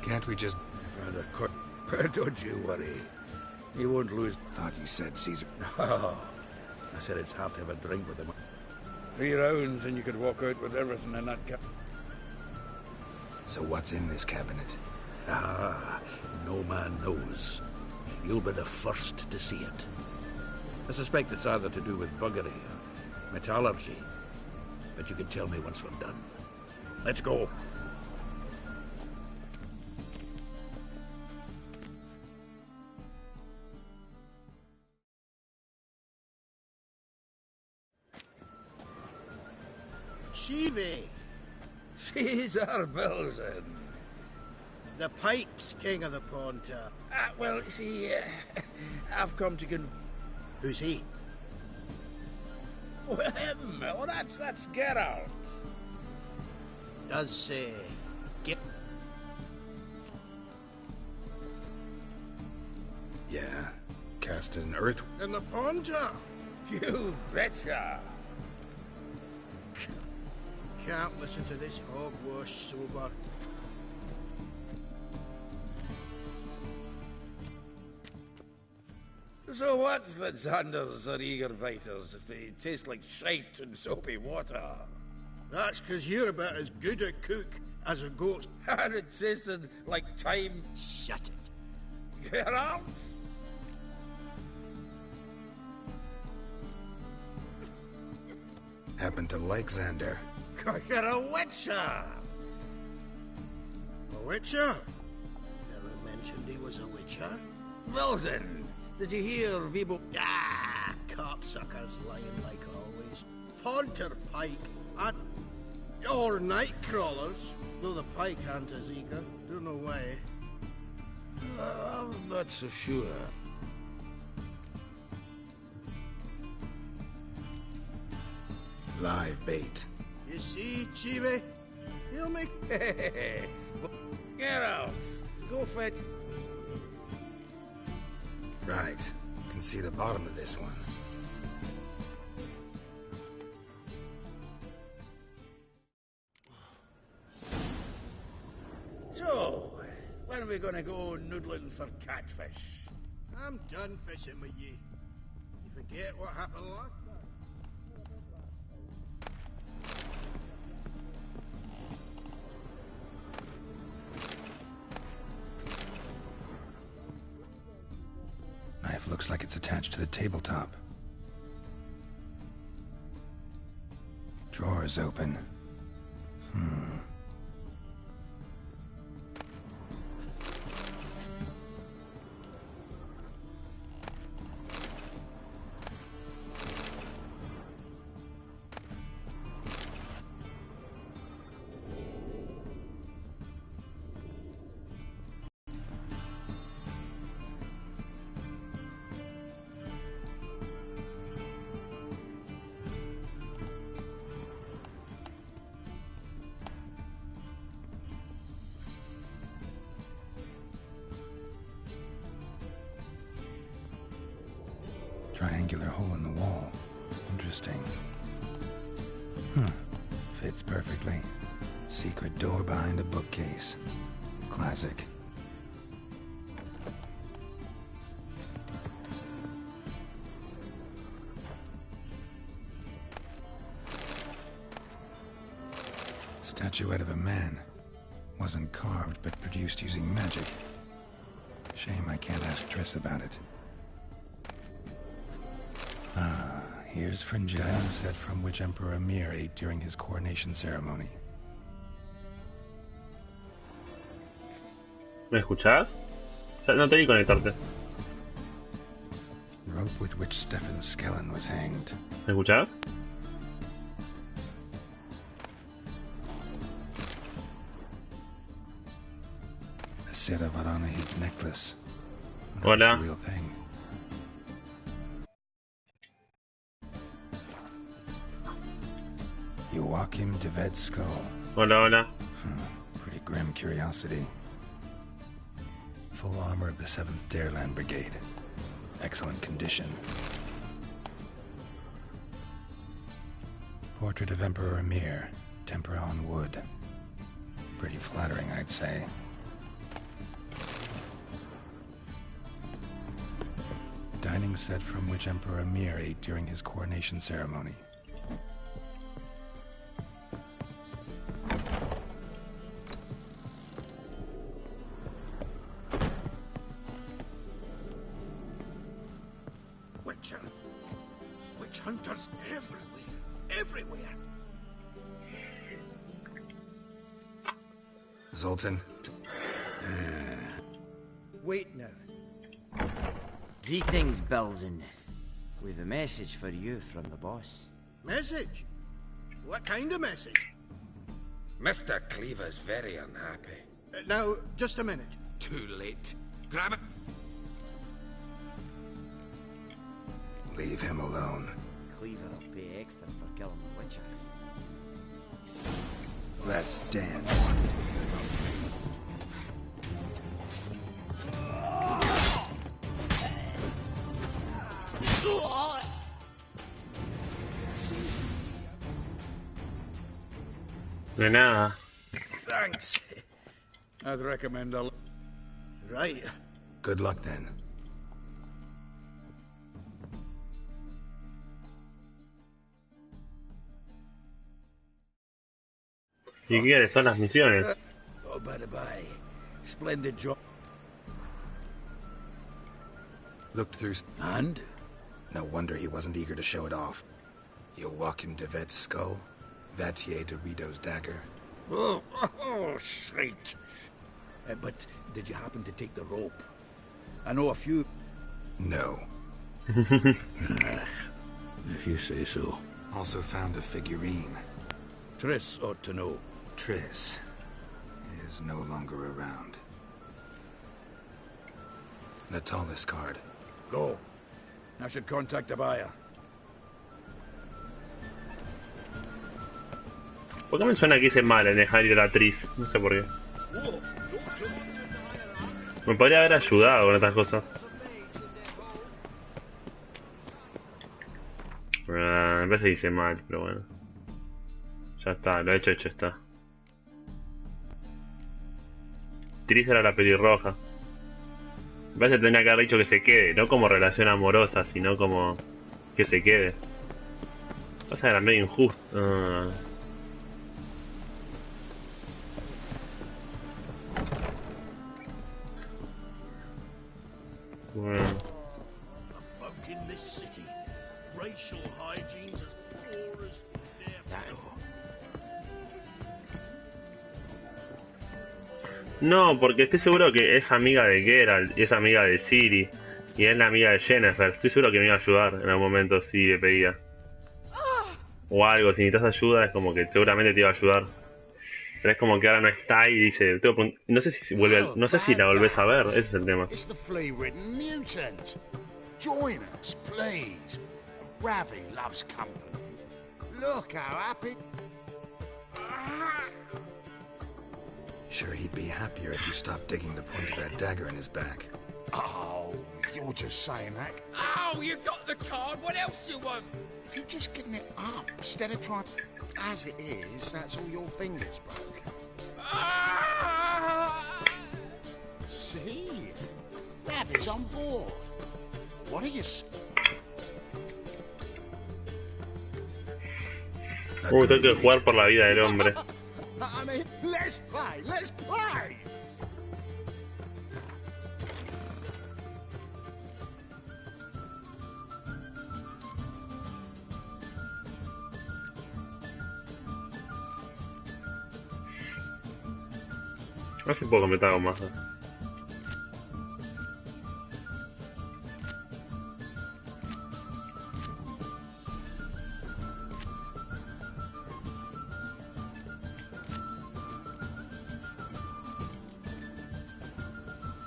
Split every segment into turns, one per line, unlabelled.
Can't we just...
Don't you worry. You won't lose.
Thought you said Caesar...
Oh, I said it's hard to have a drink with him. 3 rounds and you could walk out with everything in that
So what's in this cabinet?
Ah, no man knows. You'll be the first to see it. I suspect it's either to do with buggery or metallurgy. But you can tell me once we're done. Let's go.
Shivi,
Caesar Belzen.
the Pike's king of the Ponta.
Well, see, I've come to
Who's he?
Well, him. Oh, that's Geralt.
Does get...
Yeah. Cast an earth...
in the Ponta?
You betcha.
Can't listen to this hogwash sober.
So what's the Zanders or eager biters if they taste like shite and soapy water?
That's 'cause you're about as good a cook as a ghost.
And it tasted like time.
Shut it.
Geralt?
Happen to like Xander.
'Cause you're a witcher.
A witcher? Never mentioned he was a witcher.
Wilson, did you hear Vibo?
Ah, cocksuckers lying like always. Ponter Pike and... or night crawlers. Though the Pike aren't as eager. Don't know why.
I'm not so sure.
Live bait.
You see, Chibi? He'll make...
Geralt, go for it.
Right. Can see the bottom of this one.
So, when are we gonna go noodling for catfish?
I'm done fishing with you. You forget what happened last time?
Knife looks like it's attached to the tabletop. Drawer's open. Triangular hole in the wall. Interesting. Fits perfectly. Secret door behind a bookcase. Classic. Statuette of a man. Wasn't carved, but produced using magic. Shame I can't ask Triss about it. Ah, here's Fringilla, set from which Emperor Emir ate during his coronation ceremony.
¿Me escuchás? O sea, no te vi conectarte.
Rope with which Stefan Skellen was hanged.
¿Me escuchás?
A set of Aranahid's necklace.
Hola.
The real thing. Joachim de Ved's skull.
Hola, hola.
Pretty grim curiosity. Full armor of the 7th Dareland Brigade. Excellent condition. Portrait of Emperor Emir. Tempera on wood. Pretty flattering, I'd say. ring set from which Emperor Mir ate during his coronation ceremony.
Witch hunters everywhere. Everywhere.
Zoltan?
Wait now.
Greetings, Bilzen. We've a message for you from the boss.
Message? What kind of message?
Mr. Cleaver's very unhappy.
Now, just a minute.
Too late. Grab it.
Leave him alone.
Cleaver will pay extra for killing the Witcher.
Let's dance.
De nada.
Thanks.
I'd recommend a...
Right.
Good luck then.
¿Y qué son las misiones?
Oh, by the by. Splendid job.
Looked through...
And?
No wonder he wasn't eager to show it off. You walk in Devet's skull, Vatier de Rideau's dagger.
Oh, shite. But did you happen to take the rope? I know a few...
No.
If you say so.
Also found a figurine.
Triss ought to know.
Triss is no longer around. Natalis card.
Go. I should contact the buyer.
¿Por qué me suena que hice mal en dejar ir a la actriz? No sé por qué. Me podría haber ayudado con estas cosas. Me parece que hice mal, pero bueno. Ya está, lo hecho está. Tris era la pelirroja. Me parece que tenía que haber dicho que se quede, no como relación amorosa, sino como que se quede. O sea, era medio injusto. Bueno.
Folk in this city. Racial hygiene's as poor as
No, porque estoy seguro que es amiga de Geralt y es amiga de Ciri y es la amiga de Yennefer. Estoy seguro que me iba a ayudar en algún momento si le pedía. O algo, si necesitas ayuda es como que seguramente te iba a ayudar. Pero es como que ahora no está y dice, no sé si vuelve, no sé si la volvés a ver, ese es el tema.
It's the flea-ridden mutant. Join us, please. Ravi loves company. Look how happy.
Sure, he'd be happier if you stopped digging the point of that dagger in his back.
Oh, you're just saying that.
Oh, you got the card. What else do you want?
If you're just giving it up instead of trying. As it is, that's all your fingers broken. See? Ravi's on board. What are you?
Tengo que jugar por la vida del hombre.
I mean, let's play. Let's play.
A ver si puedo completar algo más.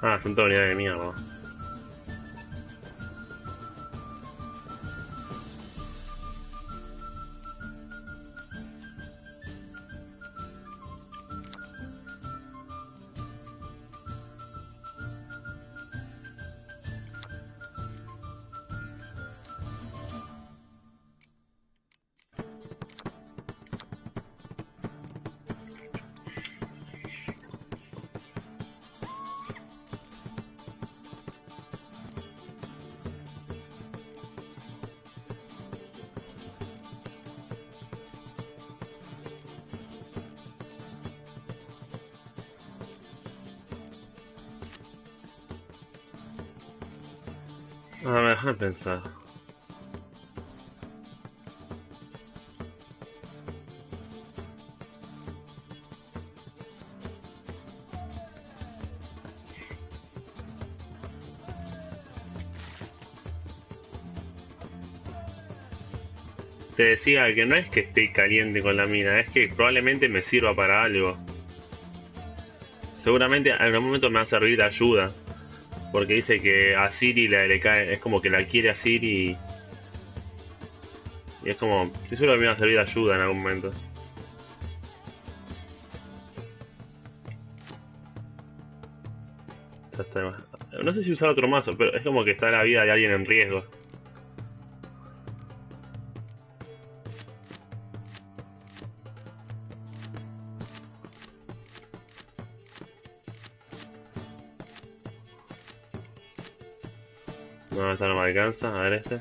Ah, son todas unidades de mierda. Ah, me dejan pensar. Te decía que no es que esté caliente con la mina, es que probablemente me sirva para algo. Seguramente en algún momento me va a servir de ayuda. Porque dice que a Ciri le cae, es como que la quiere a Ciri y es como, estoy seguro que me va a servir de ayuda en algún momento. Ya está. No sé si usar otro mazo, pero es como que está la vida de alguien en riesgo. No, esta no me alcanza, a ver este.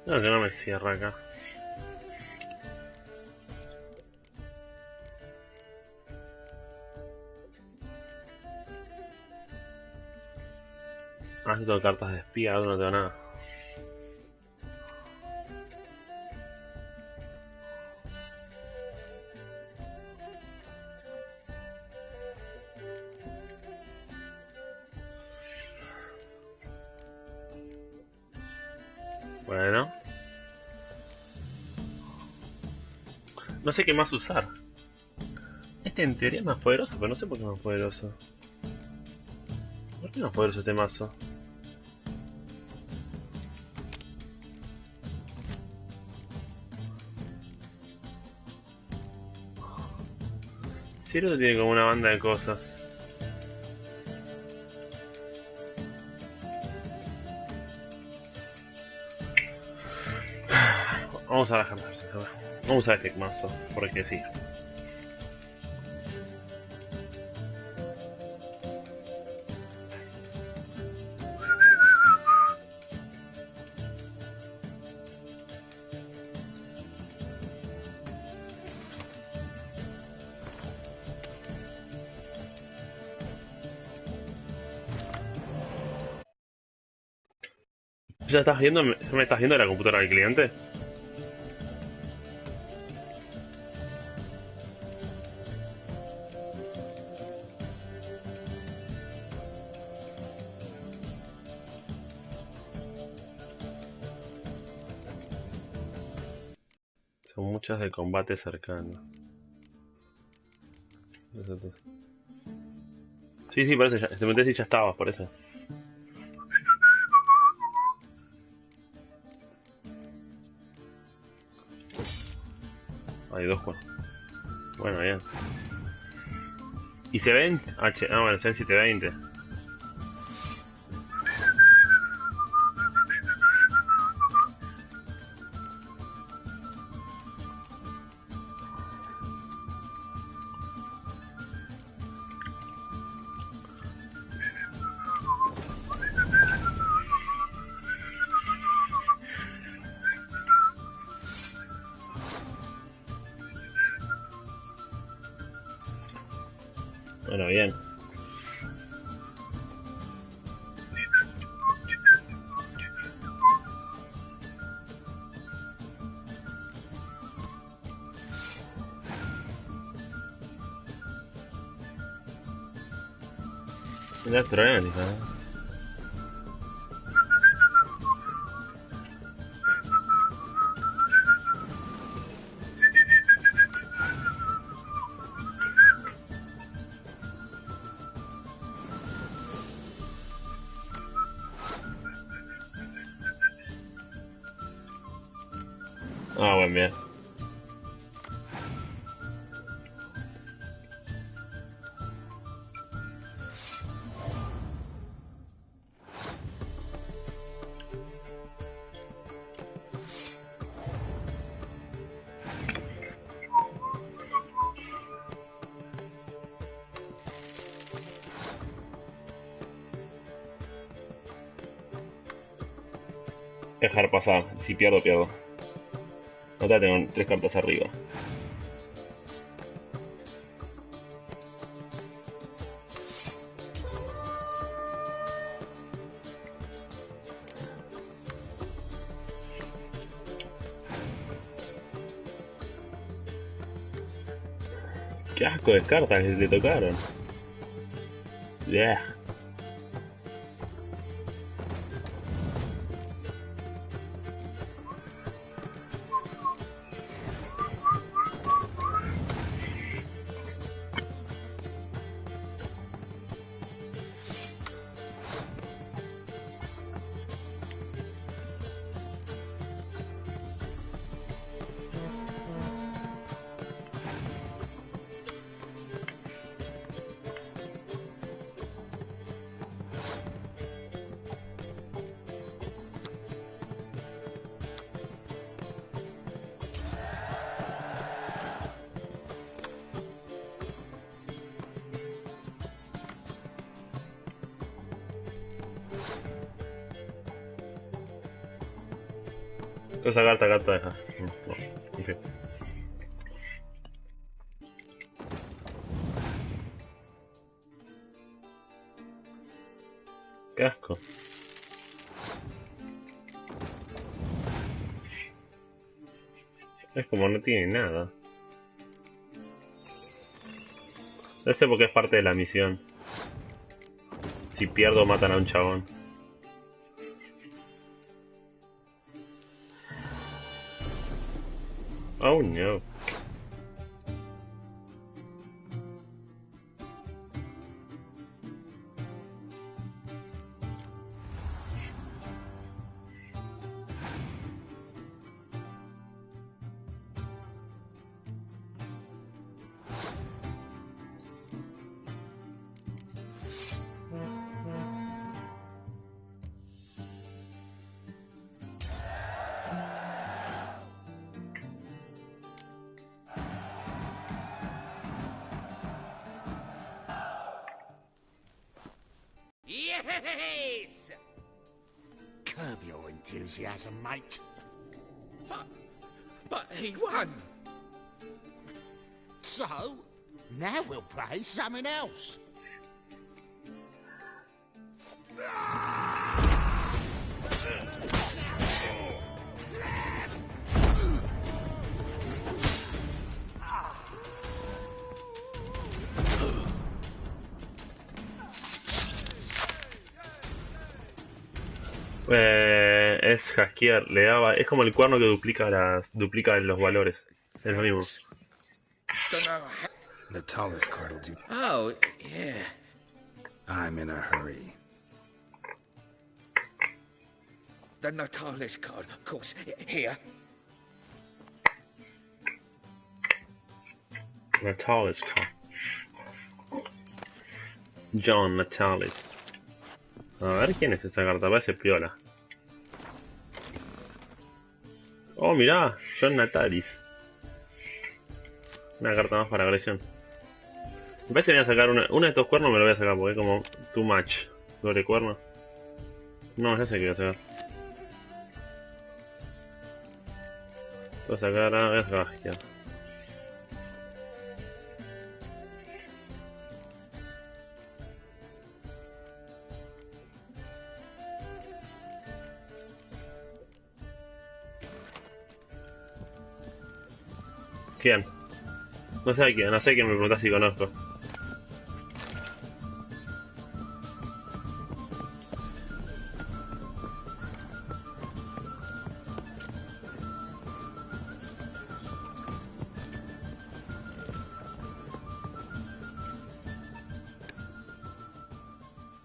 No, que no me cierra acá. Ah, sí tengo cartas de espía, no tengo nada. Bueno. No sé qué más usar. Este en teoría es más poderoso, pero no sé por qué es más poderoso. ¿Por qué es más poderoso este mazo? Cierto tiene como una banda de cosas. Vamos a dejar vamos a usar este mazo, porque sí. ¿Ya estás viendo? ¿Me estás viendo la computadora del cliente? Son muchas de combate cercano. Sí, sí, parece ya. Te metes y ya estabas, por eso. Hay dos juegos. Bueno, bien. ¿Y se ven? Bueno, se ven 720. Bueno, bien. La trónica. Ah, buen bien. Dejar pasar. Si pierdo, pierdo. Acá tengo 3 cartas arriba. Qué asco de cartas que le tocaron. Yeah. Toda esa carta acá deja. No, en fin. Qué asco. Es como no tiene nada. No sé por qué es parte de la misión. Si pierdo matan a un chabón. Oh no.
Yes!
Curb your enthusiasm, mate.
But he won!
So, now we'll play something else.
Es haskear, le daba. Es como el cuerno que duplica los valores. Es lo mismo.
Don't know how...
Natalis card will do.
Oh, yeah.
I'm in a hurry.
The Natalis card, of course. Here.
Natalis card. John Natalis. A ver quién es esa carta, parece piola. Oh, mirá, John Natalis. Una carta más para agresión. Me parece que voy a sacar uno de estos cuernos, me lo voy a sacar porque es como too much. Doble cuerno. No, ya sé que voy a sacar. Voy a sacar voy a sacar ya. ¿Quién? No sé quién, no sé quién me preguntás si conozco.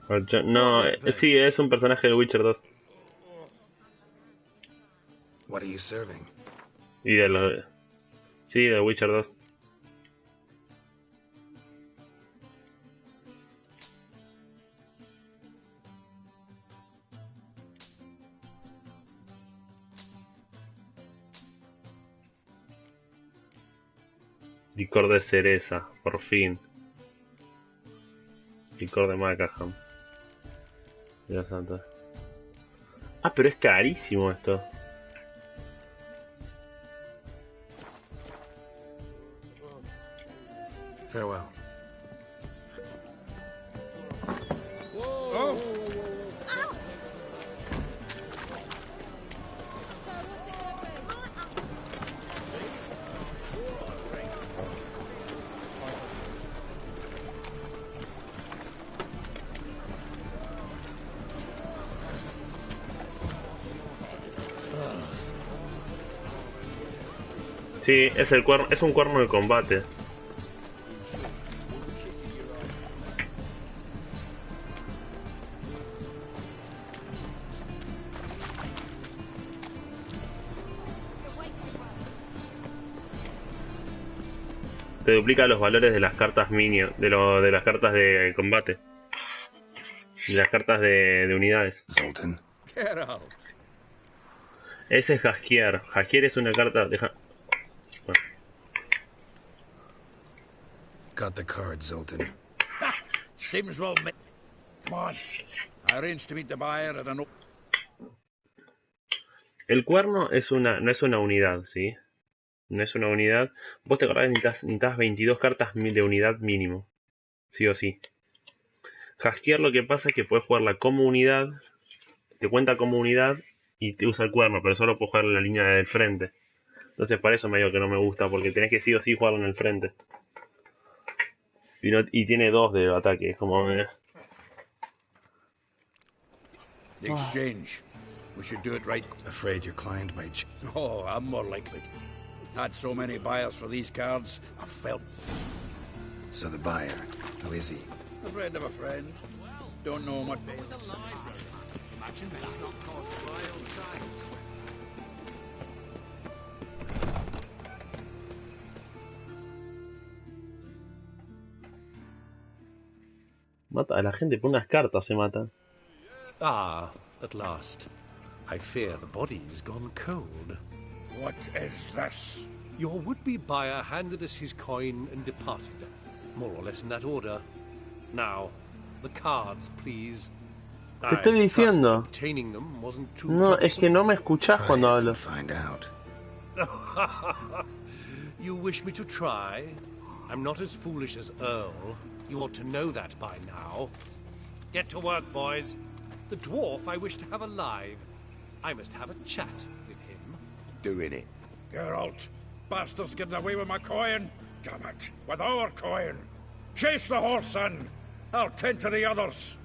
No, sí, es un personaje del Witcher 2.
What are you serving?
Y de los... Sí, del Witcher 2. Licor de cereza, por fin. Licor de Macaham. Dios santo. Ah, pero es carísimo esto.
Farewell.
Sí, es el cuerno, es un cuerno de combate. Te duplica los valores de las cartas minion, de las cartas de combate. De las cartas de unidades.
Zoltan.
Geralt.
Ese es Jaskier. Jaskier es una carta... Bueno.
Got the card, Zoltan.
Seems well met. Come on. I arranged to meet the buyer at an...
El cuerno es no es una unidad, ¿sí? No es una unidad. Vos te acordás que necesitas 22 cartas de unidad mínimo. Sí o sí. Jaskier lo que pasa es que puedes jugarla como unidad. Te cuenta como unidad y te usa el cuerno, pero solo puedes jugarla en la línea del frente. Entonces para eso me digo que no me gusta, porque tenés que sí o sí jugarlo en el frente. Y tiene 2 de ataque, es como...
The exchange. We should do it right.
Afraid your client might...
Oh, I'm more likely. Had so many buyers for these cards, I felt.
So the buyer, who is he?
A friend of a friend. Don't know much.
Mata a la gente por unas cartas, se mata.
Ah, at last. I fear the body's gone cold.
What is this?
Your would-be buyer handed us his coin and departed, more or less in that order. Now, the cards, please.
Te estoy diciendo.
Obtaining them wasn't too
No, es que no me escuchás cuando hablo.
Find out.
You wish me to try? I'm not as foolish as Earl. You ought to know that by now. Get to work, boys. The dwarf I wish to have alive. I must have a chat with him.
Doing it.
Geralt, bastards getting away with my coin. Damn it, with our coin. Chase the horse, son. I'll tend to the others.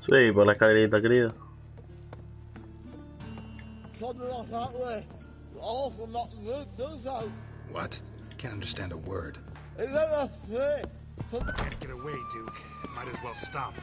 Sí, por la escalerita, querido.
What? Can't understand a word.
Can't get away, Duke. Might as well stop.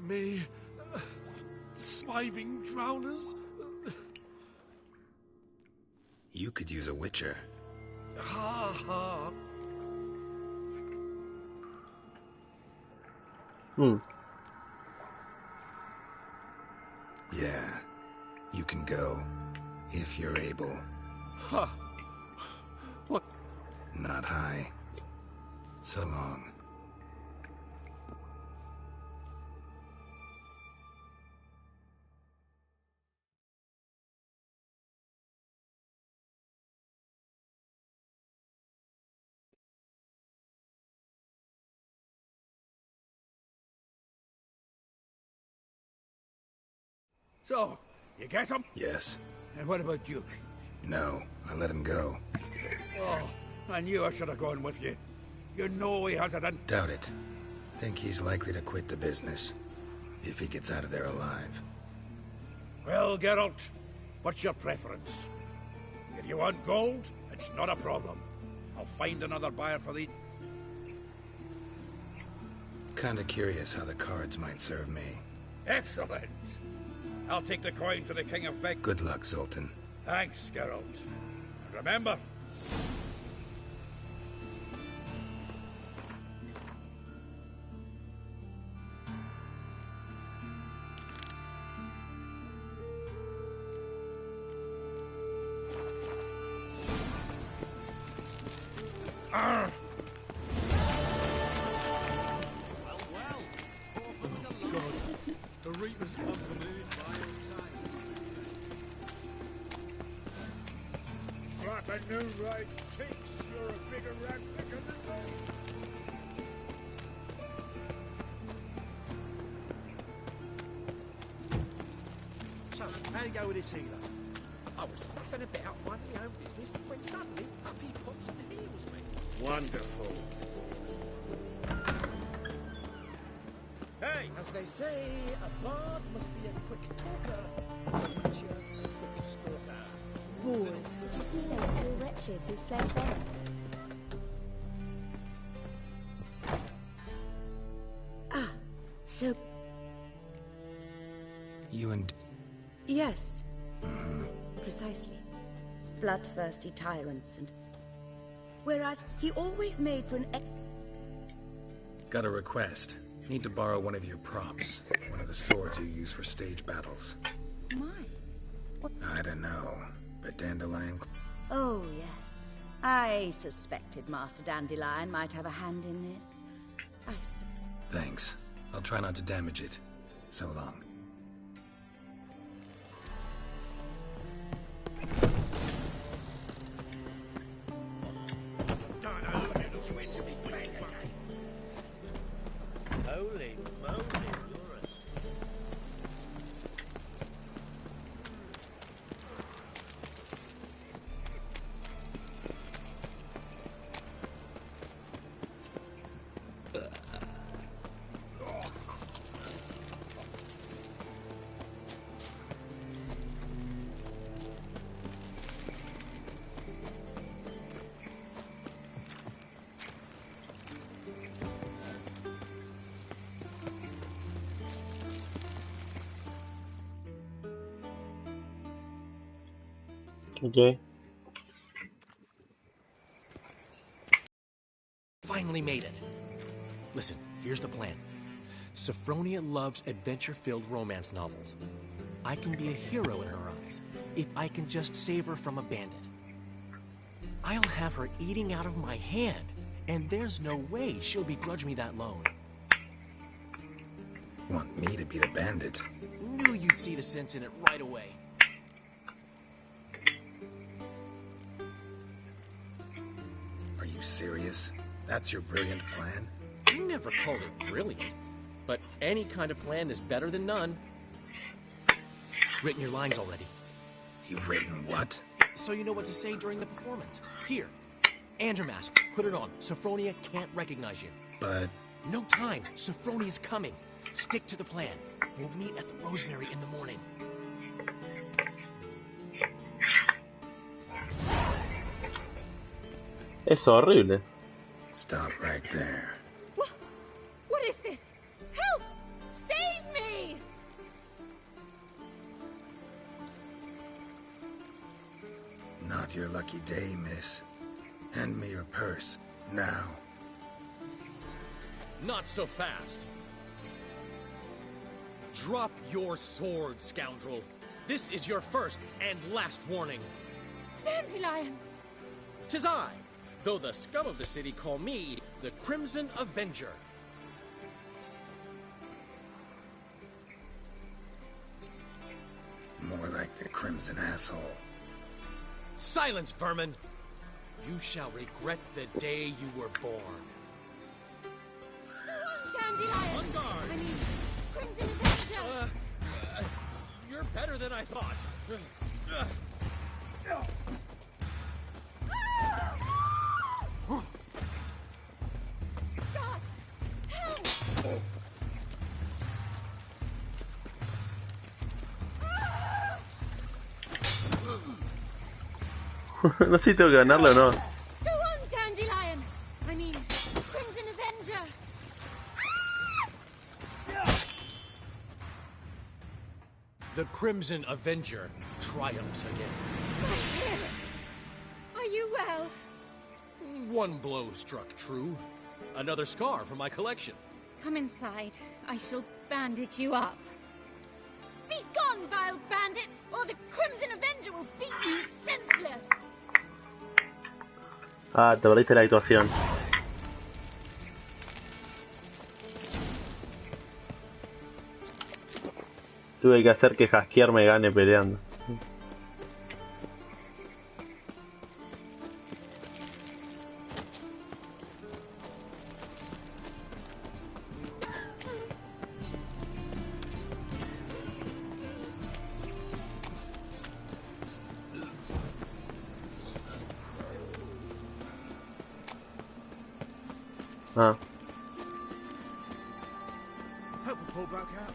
me. Sliving drowners.
You could use a witcher.
Ha ha.
Yeah, you can go, if you're able.
Huh. What?
Not high. So long.
So, you get him?
Yes.
And what about Duke?
No, I let him go.
Oh, I knew I should have gone with you. You know he has it in.
Doubt it. Think he's likely to quit the business. If he gets out of there alive.
Well, Geralt, what's your preference? If you want gold, it's not a problem. I'll find another buyer for the...
Kinda curious how the cards might serve me.
Excellent! I'll take the coin to the King of Beg.
Good luck, Sultan.
Thanks, Geralt. And remember...
The Reaper's come for me by time.
Like a new race thinks you're a bigger rat picker than me.
So, how'd it go with this healer?
I was faffing about minding my own business when suddenly up he pops and heals me.
Wonderful.
Hey!
As they say, a bard must be a quick talker, a witcher a quick stalker.
Boars. Did you see those poor wretches who fled there?
Ah, so...
You and...
Yes. Precisely. Bloodthirsty tyrants and... Whereas he always made for an...
Got a request. Need to borrow one of your props. One of the swords you use for stage battles.
My. What?
I don't know, but Dandelion...
Oh, yes. I suspected Master Dandelion might have a hand in this. I see.
Thanks. I'll try not to damage it. So long.
Don't know who knows when to be playing again. Holy moly, you're a...
Okay.
Finally made it. Listen, here's the plan. Sophronia loves adventure-filled romance novels. I can be a hero in her eyes if I can just save her from a bandit. I'll have her eating out of my hand, and there's no way she'll begrudge me that loan.
Want me to be the bandit?
Knew you'd see the sense in it right away.
Are you serious? That's your brilliant plan?
I never called it brilliant, but any kind of plan is better than none. Written your lines already.
You've written what?
So you know what to say during the performance. Here, and your mask. Put it on. Sophronia can't recognize you.
But...
No time. Sophronia's coming. Stick to the plan. We'll meet at the Rosemary in the morning.
Es horrible.
Stop right there.
What is this? Help! Save me!
Not your lucky day, miss. Hand me your purse, now.
Not so fast. Drop your sword, scoundrel. This is your first and last warning.
Dandelion!
'Tis I, though the scum of the city call me the Crimson Avenger.
More like the Crimson Asshole.
Silence, vermin! You shall regret the day you were born.
Dandelion!
On guard!
I mean, Crimson Avenger!
You're better than I thought.
God! Help!
No sé si tengo que ganarlo o no.
Go on, Dandelion! I mean, Crimson Avenger!
The Crimson Avenger triumphs again.
My hair! Are you well?
One blow struck true. Another scar from my collection.
Come inside. I shall bandage you up. Be gone, vile bandit, or the Crimson Avenger will beat you senseless!
Ah, te perdiste la actuación. Tuve que hacer que Jaskier me gane peleando. Ah.
Help a pull back out.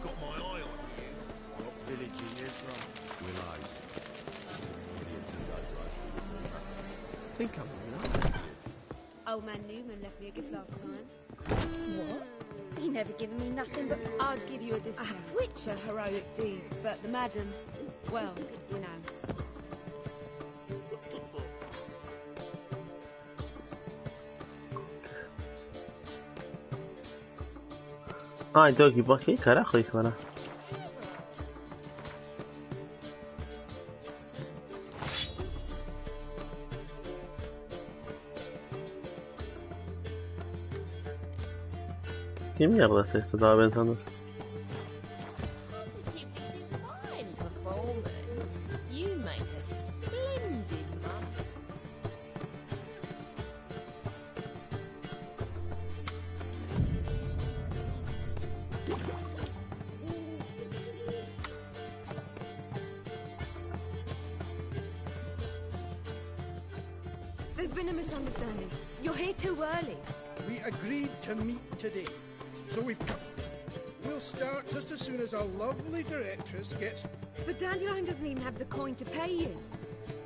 Got my eye on you.
What village are you from? Willows.
Think I'm alright.
Old man Newman left me a gift last time.
What? He never given me nothing but...
I'd give you a discount. Which are heroic deeds, but the madam, well, you know.
Ah, tengo equipo. ¿Qué carajo dijo ahora? ¿Qué mierda es esto? Estaba pensando.
Positively divine performance. You make a splendid mum.
There's been a misunderstanding. You're here too early.
We agreed to meet today, so we've come. We'll start just as soon as our lovely directress gets...
But Dandelion doesn't even have the coin to pay you.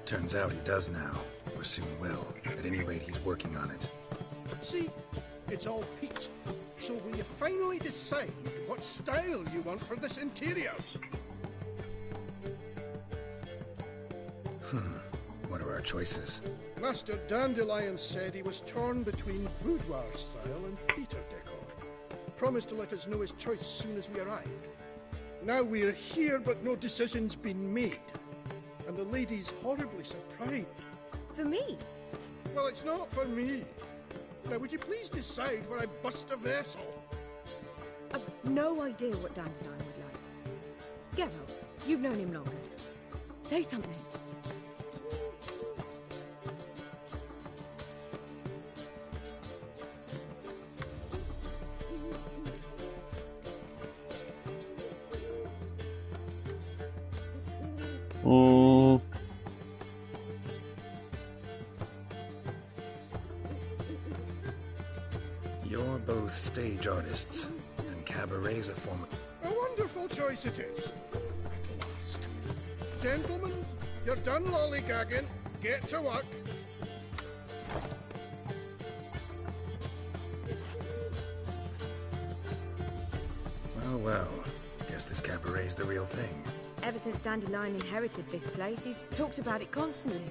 Turns out he does now, or soon will. At any rate, he's working on it.
See, it's all peach. So will you finally decide what style you want for this interior?
What are our choices?
Master Dandelion said he was torn between boudoir style and theatre decor. Promised to let us know his choice as soon as we arrived. Now we're here, but no decision's been made. And the lady's horribly surprised.
For me?
Well, it's not for me. Now, would you please decide where I bust a vessel?
I've no idea what Dandelion would like. Geralt, you've known him longer. Say something.
You're both stage artists, and cabaret's a form of...
A wonderful choice it is. At last. Gentlemen, you're done lollygagging. Get to work.
Well, this cabaret's the real thing.
Ever since Dandelion inherited this place, he's talked about it constantly.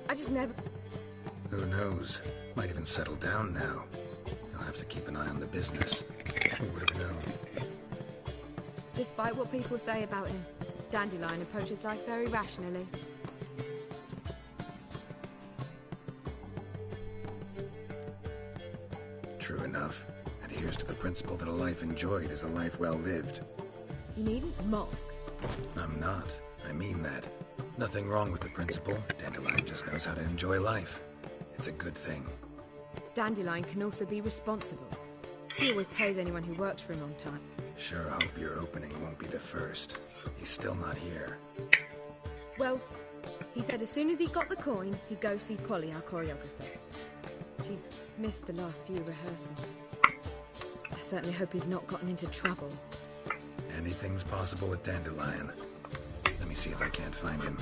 I just never...
Who knows? Might even settle down now. I'll have to keep an eye on the business. Who would have known?
Despite what people say about him, Dandelion approaches life very rationally.
True enough. Adheres to the principle that a life enjoyed is a life well lived.
You needn't mock.
I'm not. I mean that. Nothing wrong with the principle. Dandelion just knows how to enjoy life. It's a good thing.
Dandelion can also be responsible. He always pays anyone who works for him on time.
Sure hope your opening won't be the first. He's still not here.
Well, he said as soon as he got the coin, he'd go see Polly, our choreographer. She's missed the last few rehearsals. I certainly hope he's not gotten into trouble.
Anything's possible with Dandelion. Let me see if I can't find him.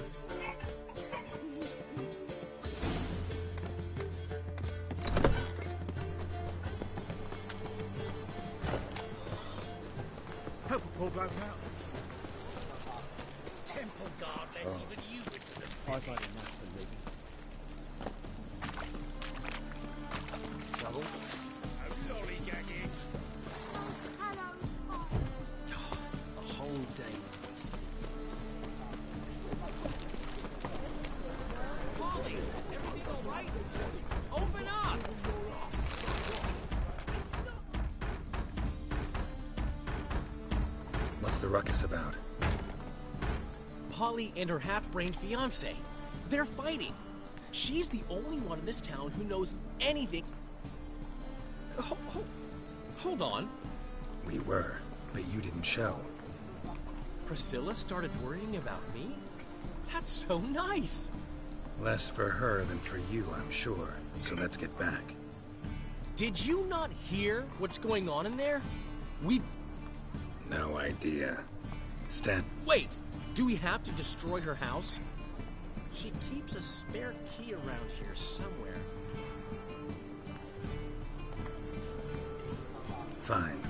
Help a poor bloke out.
Temple guard lets even you into the...
I've had enough for living.
Trouble?
No lollygagging.
A whole day wasted.
Molly, everything all right? Open up!
What's the ruckus about?
Polly and her half-brained fiancé. They're fighting. She's the only one in this town who knows anything. Hold on.
We were, but you didn't show.
Priscilla started worrying about me? That's so nice.
Less for her than for you, I'm sure. So let's get back.
Did you not hear what's going on in there?
No idea.
Wait! Do we have to destroy her house? She keeps a spare key around here somewhere.
Fine.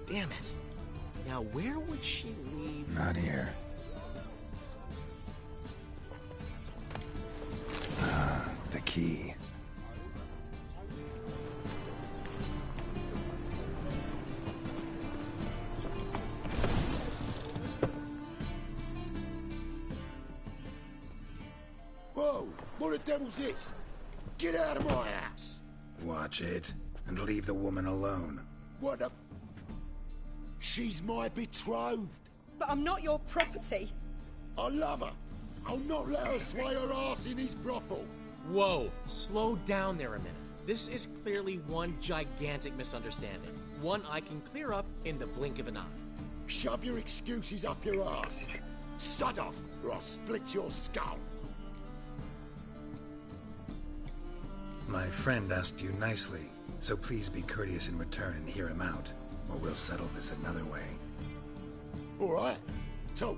Damn it. Now where would she leave?
Not here. The key.
Whoa! What the devil's this? Get out of my house!
Watch it, and leave the woman alone.
What the... She's my betrothed.
But I'm not your property.
I love her. I'll not let her sway her ass in his brothel.
Whoa, slow down there a minute. This is clearly one gigantic misunderstanding. One I can clear up in the blink of an eye.
Shove your excuses up your ass. Sod off, or I'll split your skull.
My friend asked you nicely, so please be courteous in return and hear him out, or we'll settle this another way.
All right, talk.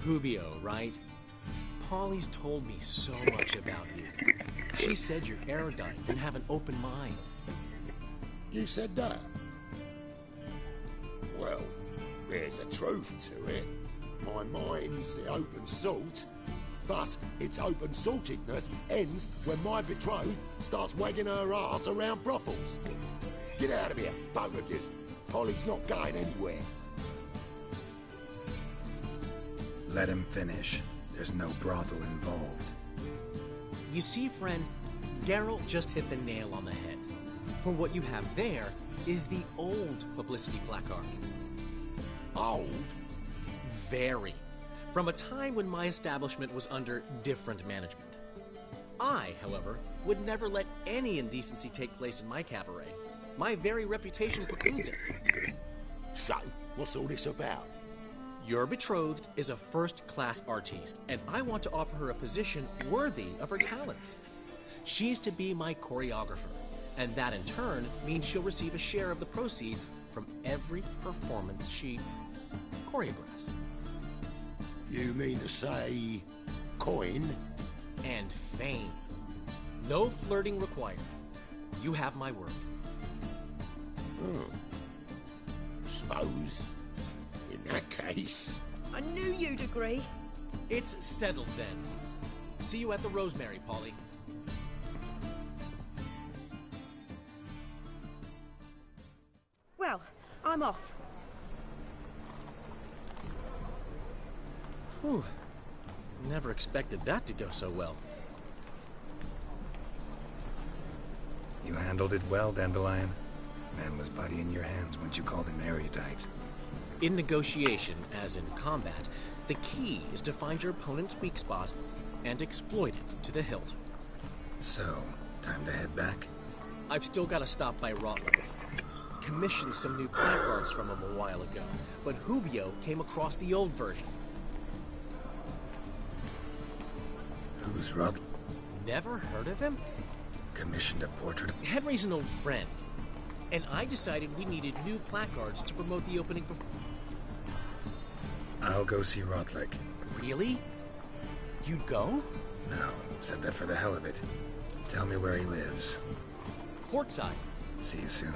Rubio, right? Polly's told me so much about you. She said you're erudite and have an open mind.
You said that? Well, there's a truth to it. My mind's the open salt, but its open saltedness ends when my betrothed starts wagging her ass around brothels. Get out of here, both of yous. Polly's not going anywhere.
Let him finish. There's no brothel involved.
You see, friend, Geralt just hit the nail on the head. For what you have there is the old publicity placard.
Old?
Very. From a time when my establishment was under different management. I, however, would never let any indecency take place in my cabaret. My very reputation precludes it.
So, what's all this about?
Your betrothed is a first-class artiste, and I want to offer her a position worthy of her talents. She's to be my choreographer, and that in turn means she'll receive a share of the proceeds from every performance she choreographs.
You mean to say... coin?
And fame. No flirting required. You have my word.
Suppose, in that case...
I knew you'd agree.
It's settled then. See you at the Rosemary, Polly.
Well, I'm off.
Whew. Never expected that to go so well.
You handled it well, Dandelion. Man was body in your hands once you called him erudite.
In negotiation, as in combat, the key is to find your opponent's weak spot and exploit it to the hilt.
So, time to head back?
I've still got to stop by Rotlick's. Commissioned some new placards from him a while ago, but Hubio came across the old version.
Who's Rod?
Never heard of him?
Commissioned a portrait of...
Henry's an old friend, and I decided we needed new placards to promote the opening
I'll go see Rotlick.
Really? You'd go?
No, said that for the hell of it. Tell me where he lives.
Portside.
See you soon.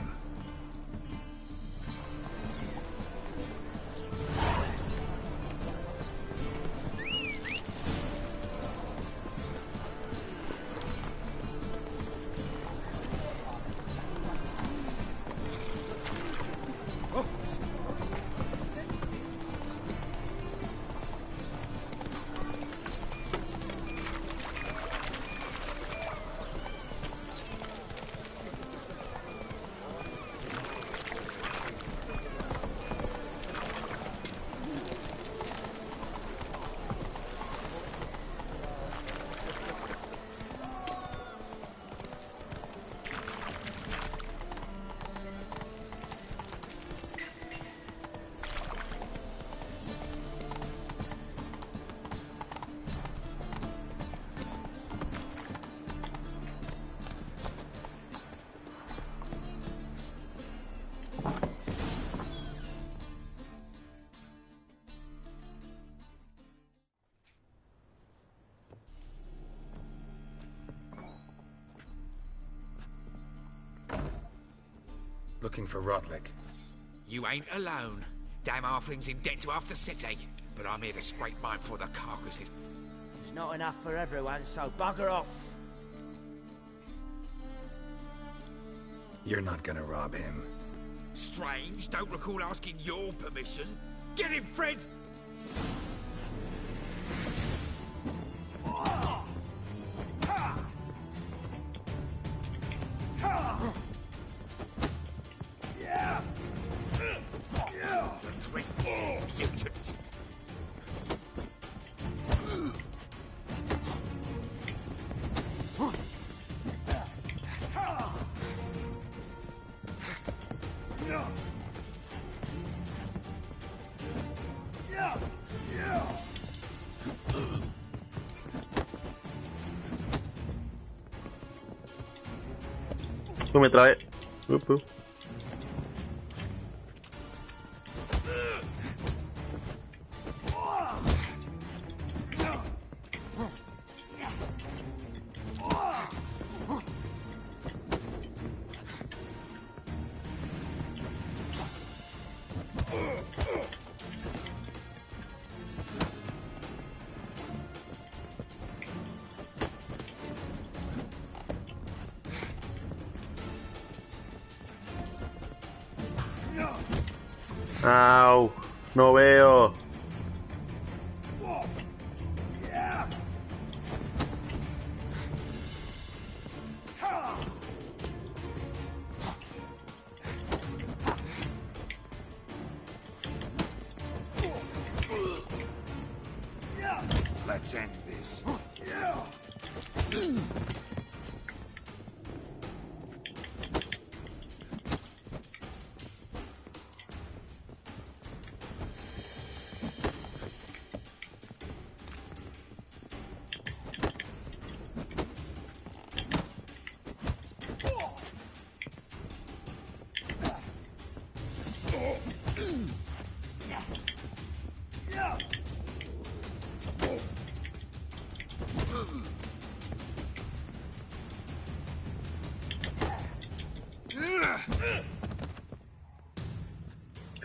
Looking for Rotlick.
You ain't alone. Damn halfling's in debt to half the city. But I'm here to scrape mine for the carcasses.
There's not enough for everyone, so bugger off.
You're not gonna rob him.
Strange, don't recall asking your permission. Get him, Fred!
Me trae. Au, no veo.
Let's end this.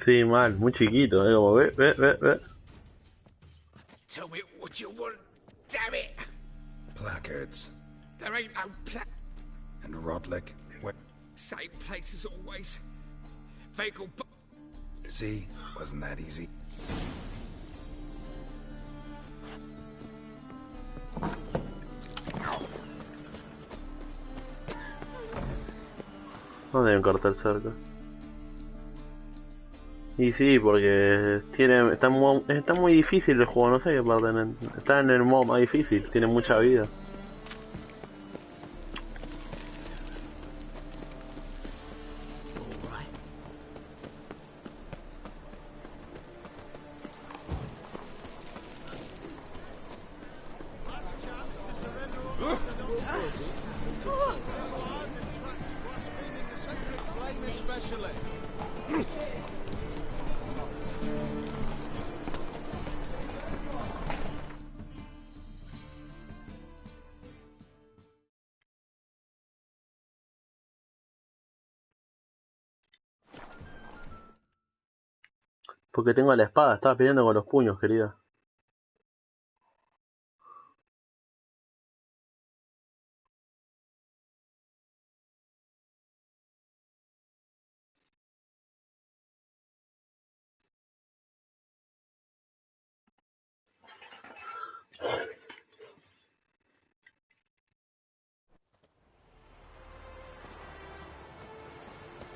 Sí, mal, muy chiquito, como ve.
Tell me what you want, damn it!
Placards.
There ain't no
And Rodlick. Where?
same place as always. Vehicle
See? Wasn't that easy?
No deben cortar cerca. Y sí, porque está muy difícil el juego, no sé qué parte. Está en el modo más difícil, tiene mucha vida. Porque tengo la espada, estaba peleando con los puños, querida.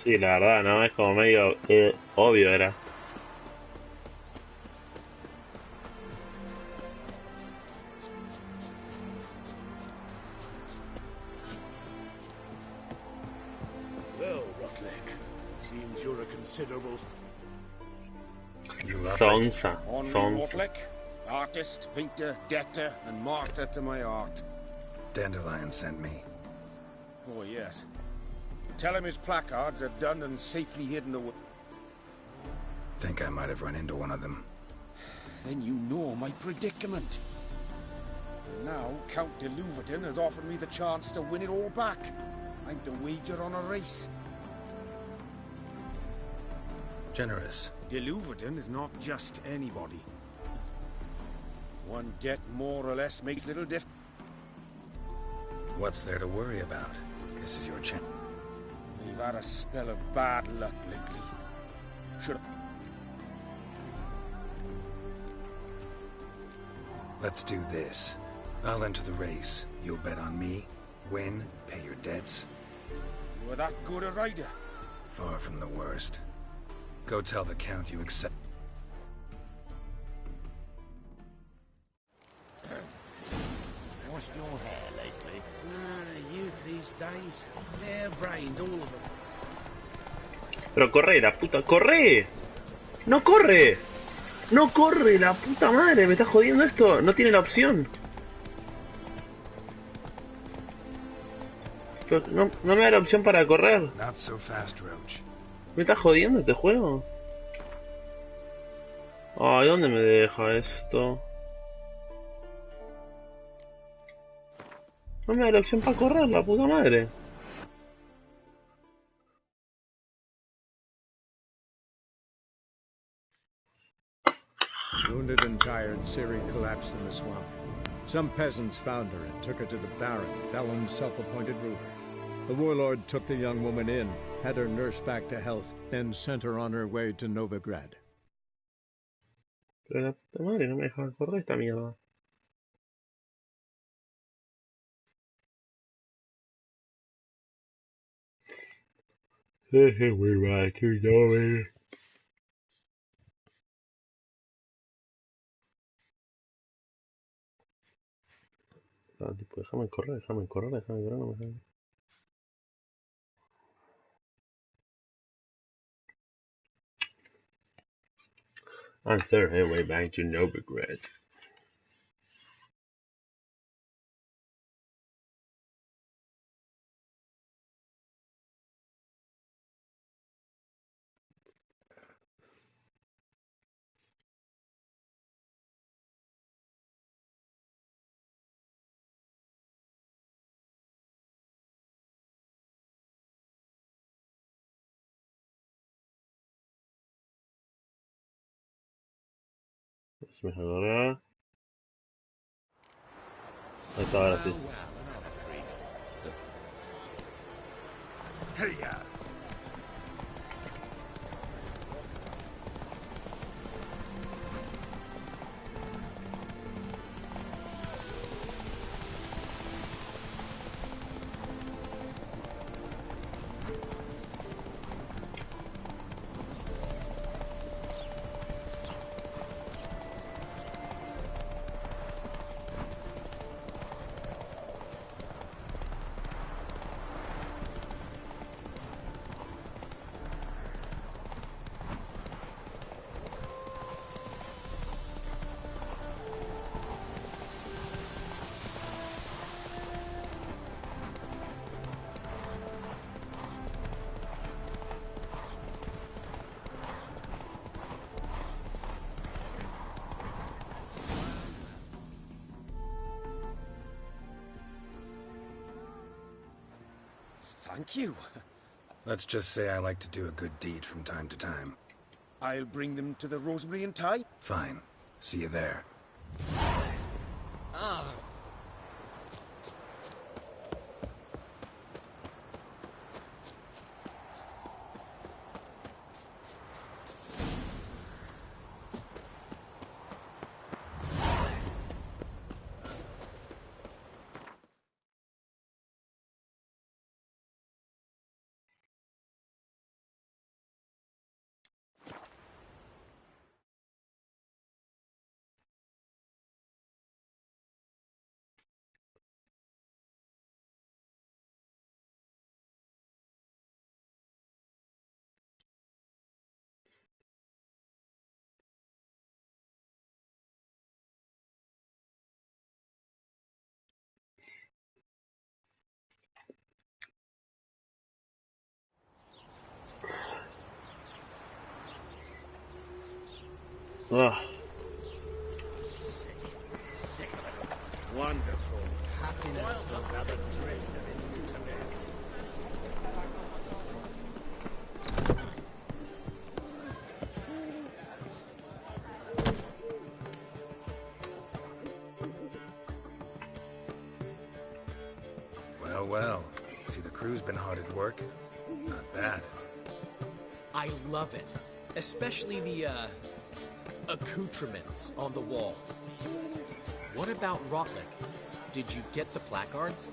Sí, la verdad, ¿no? Es como medio obvio era.
Well, Rotlick, seems you're a considerable...
Sonsa.
On me, Rotlick. Artist, painter, debtor, and martyr to my art.
Dandelion sent me.
Oh, yes. Tell him his placards are done and safely hidden away.
Think I might have run into one of them.
Then you know my predicament. Now, Count de Louverton has offered me the chance to win it all back. I'm to wager on a race.
Generous.
De Louverton is not just anybody. One debt more or less makes little difference.
What's there to worry about? This is your chance.
We've had a spell of bad luck lately. Should
Let's do this. I'll enter the race. You'll bet on me, win, pay your debts.
You were that good a rider?
Far from the worst. Go tell the Count you accept.
Washed your hair lately? Youth these days. Hair-brained, all of them.
Pero corre, la puta, ¡corre! ¡No corre! ¡No corre, la puta madre! ¿Me está jodiendo esto? No tiene la opción. Pero no me da la opción para correr.
Not so fast, Roach.
¿Me está jodiendo este juego? Ay, ¿dónde me deja esto? No me da la opción para correr, la puta madre.
Wounded and tired, Ciri collapsed in the swamp. Some peasants found her and took her to the Baron, Velen's self-appointed ruler. The warlord took the young woman in, had her nursed back to health, then sent her on her way to Novigrad.
Pero la puta madre no me deja correr esta mierda. Way back to Novigrad. Ah, tipo, déjame correr, no me deja. Answer her way back to Novigrad. Es mejor, ¿verdad? Ahí está, ahora sí.
Hey-ya!
Thank you.
Let's just say I like to do a good deed from time to time.
I'll bring them to the Rosemary and Tide.
Fine. See you there.
Ah.
Ah.
Sick of it. Wonderful. Happiness comes as a drifter into today.
Well, well. See, the crew's been hard at work. Not bad.
I love it. Especially the, accoutrements on the wall. What about Rotlick? Did you get the placards?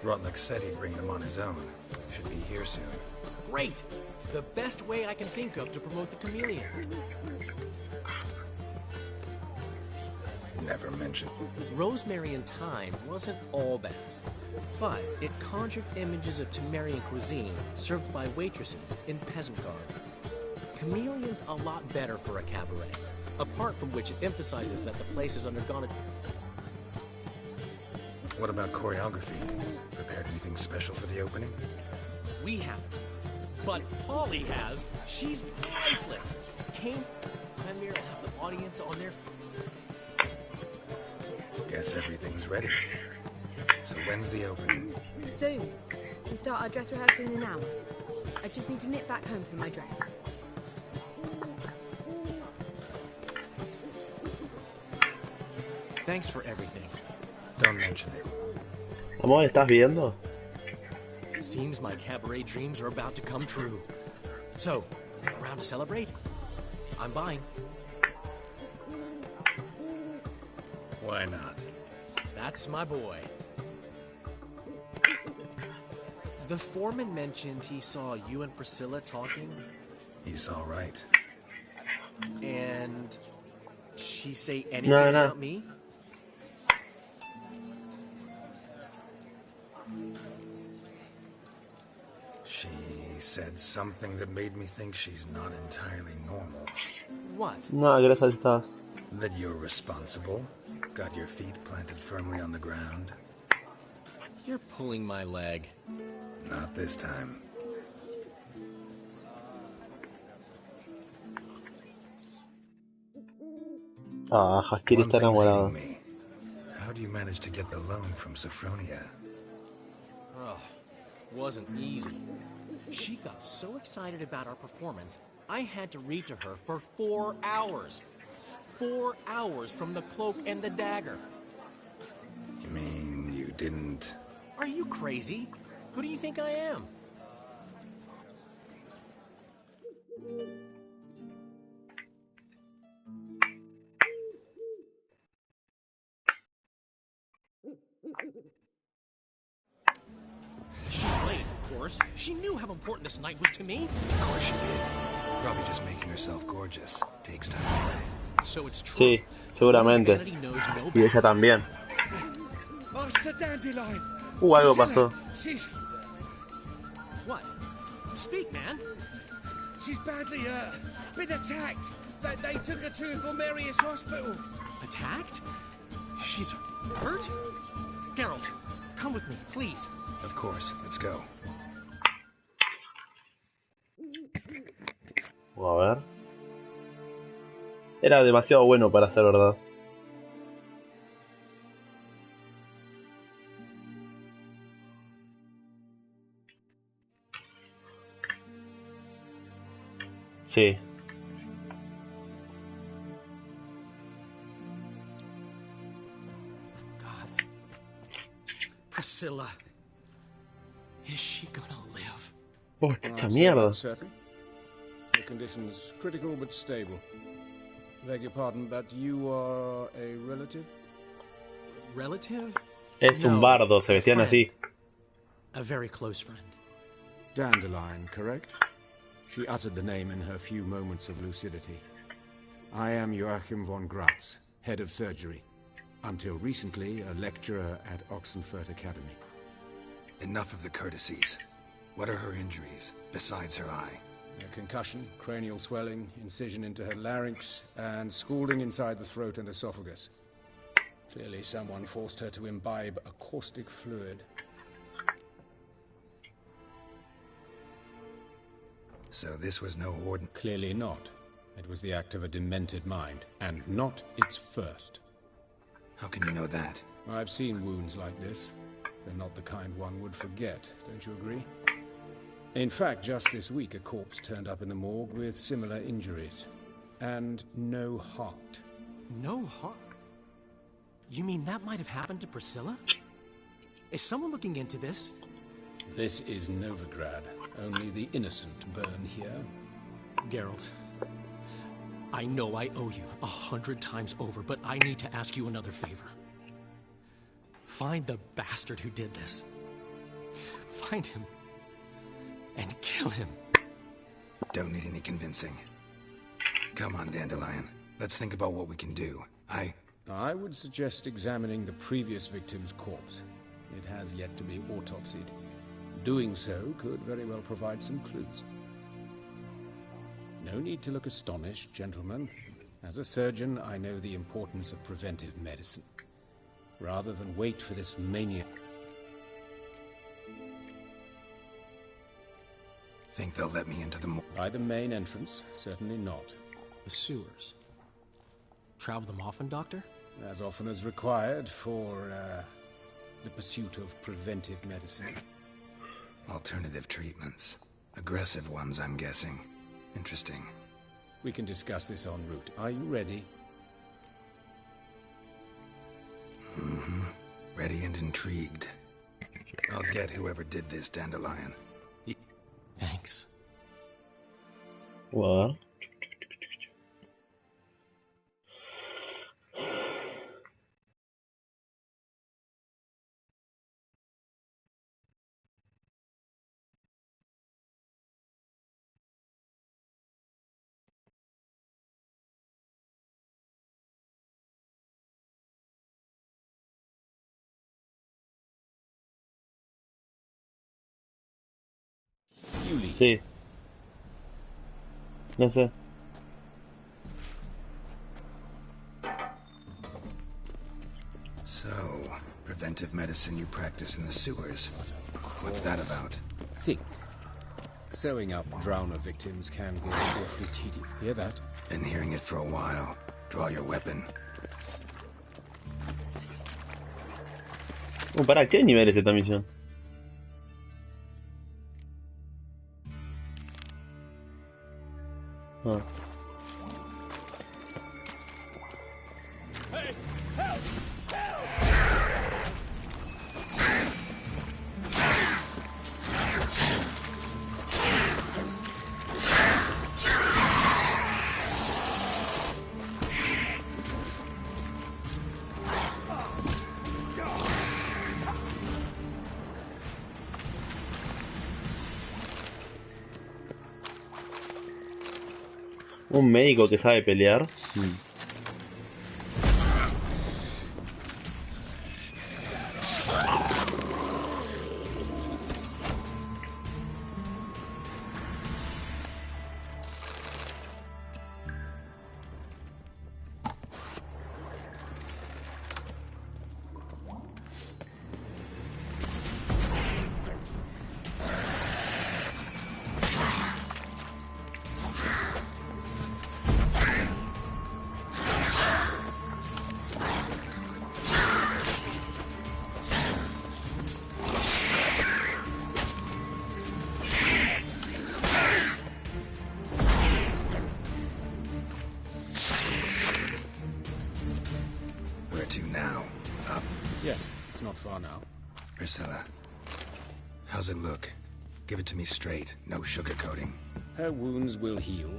Rotlick said he'd bring them on his own. Should be here soon.
Great! The best way I can think of to promote the chameleon.
Never mentioned.
Rosemary and Thyme wasn't all bad, but it conjured images of Temerian cuisine served by waitresses in peasant garb. Chameleon's a lot better for a cabaret, apart from which it emphasizes that the place has undergone a...
What about choreography? Prepared anything special for the opening?
We haven't. But Polly has. She's priceless. Kane Premier will have the audience on their...
Guess everything's ready. So when's the opening?
Soon. We start our dress rehearsal in an hour. I just need to nip back home for my dress.
Thanks for everything.
Don't mention it.
Amor, ¿estás viendo?
Seems my cabaret dreams are about to come true. So, around to celebrate? I'm buying.
Why not?
That's my boy. The foreman mentioned he saw you and Priscilla talking.
He's all right.
And she say anything about me?
She said something that made me think she's not entirely normal.
What?
No, gracias estás.
That you're responsible. Got your feet planted firmly on the ground.
You're pulling my leg.
Not this time.
Ah, Haskiri está enamorado.
Me. How do you manage to get the loan from Sophronia?
Oh, wasn't easy. She got so excited about our performance, I had to read to her for 4 hours. 4 hours from the cloak and the dagger.
You mean you didn't...
Are you crazy? Who do you think I am? She's late, of course. She knew how important this night was to me.
Of course she did. Probably just making herself gorgeous. Takes time away.
So it's true.
Sí, seguramente. Y ella también.
Master Dandelion.
Algo pasó.
She's...
What? Speak, man.
She's badly been attacked. They took her to Infirmarius Hospital.
Attacked? She's hurt? Geralt, come with me, please.
Of course, let's go.
A ver. Era demasiado bueno para ser verdad. Sí.
Gods. Priscilla. Is she gonna live?
Oh, esta mierda.
The condition's critical but stable. Beg your pardon, but you are a relative?
Relative?
Es un bardo, se vestían así.
A very close friend.
Dandelion, correct? She uttered the name in her few moments of lucidity. I am Joachim von Gratz, head of surgery. Until recently, a lecturer at Oxenfurt Academy.
Enough of the courtesies. What are her injuries, besides her eye?
A concussion, cranial swelling, incision into her larynx, and scalding inside the throat and esophagus. Clearly someone forced her to imbibe a caustic fluid.
So this was no ordinary...
Clearly not. It was the act of a demented mind, and not its first.
How can you know that?
I've seen wounds like this. They're not the kind one would forget, don't you agree? In fact, just this week a corpse turned up in the morgue with similar injuries. And no heart.
No heart? You mean that might have happened to Priscilla? Is someone looking into this?
This is Novigrad. Only the innocent burn here.
Geralt, I know I owe you 100 times over, but I need to ask you another favor. Find the bastard who did this. Find him. And kill him.
Don't need any convincing. Come on, Dandelion. Let's think about what we can do.
I would suggest examining the previous victim's corpse. It has yet to be autopsied. Doing so could very well provide some clues. No need to look astonished, gentlemen. As a surgeon, I know the importance of preventive medicine. Rather than wait for this mania...
Think they'll let me into the
By the main entrance, certainly not.
The sewers. Travel them often, Doctor?
As often as required for, the pursuit of preventive medicine.
Alternative treatments. Aggressive ones, I'm guessing. Interesting.
We can discuss this en route. Are you ready?
Mm-hmm. Ready and intrigued. I'll get whoever did this, Dandelion.
Thanks.
What? Sí. No sé.
So, preventive medicine you practice in the sewers. What's that about?
Think. Sewing up drowner victims can be awfully tedious. Hear that?
Been hearing it for a while. Draw your weapon.
¿Para qué nivel es esta misión? Ah. Un médico que sabe pelear.
Where to now? Up?
Yes, it's not far now.
Priscilla, how's it look? Give it to me straight, no sugarcoating.
Her wounds will heal,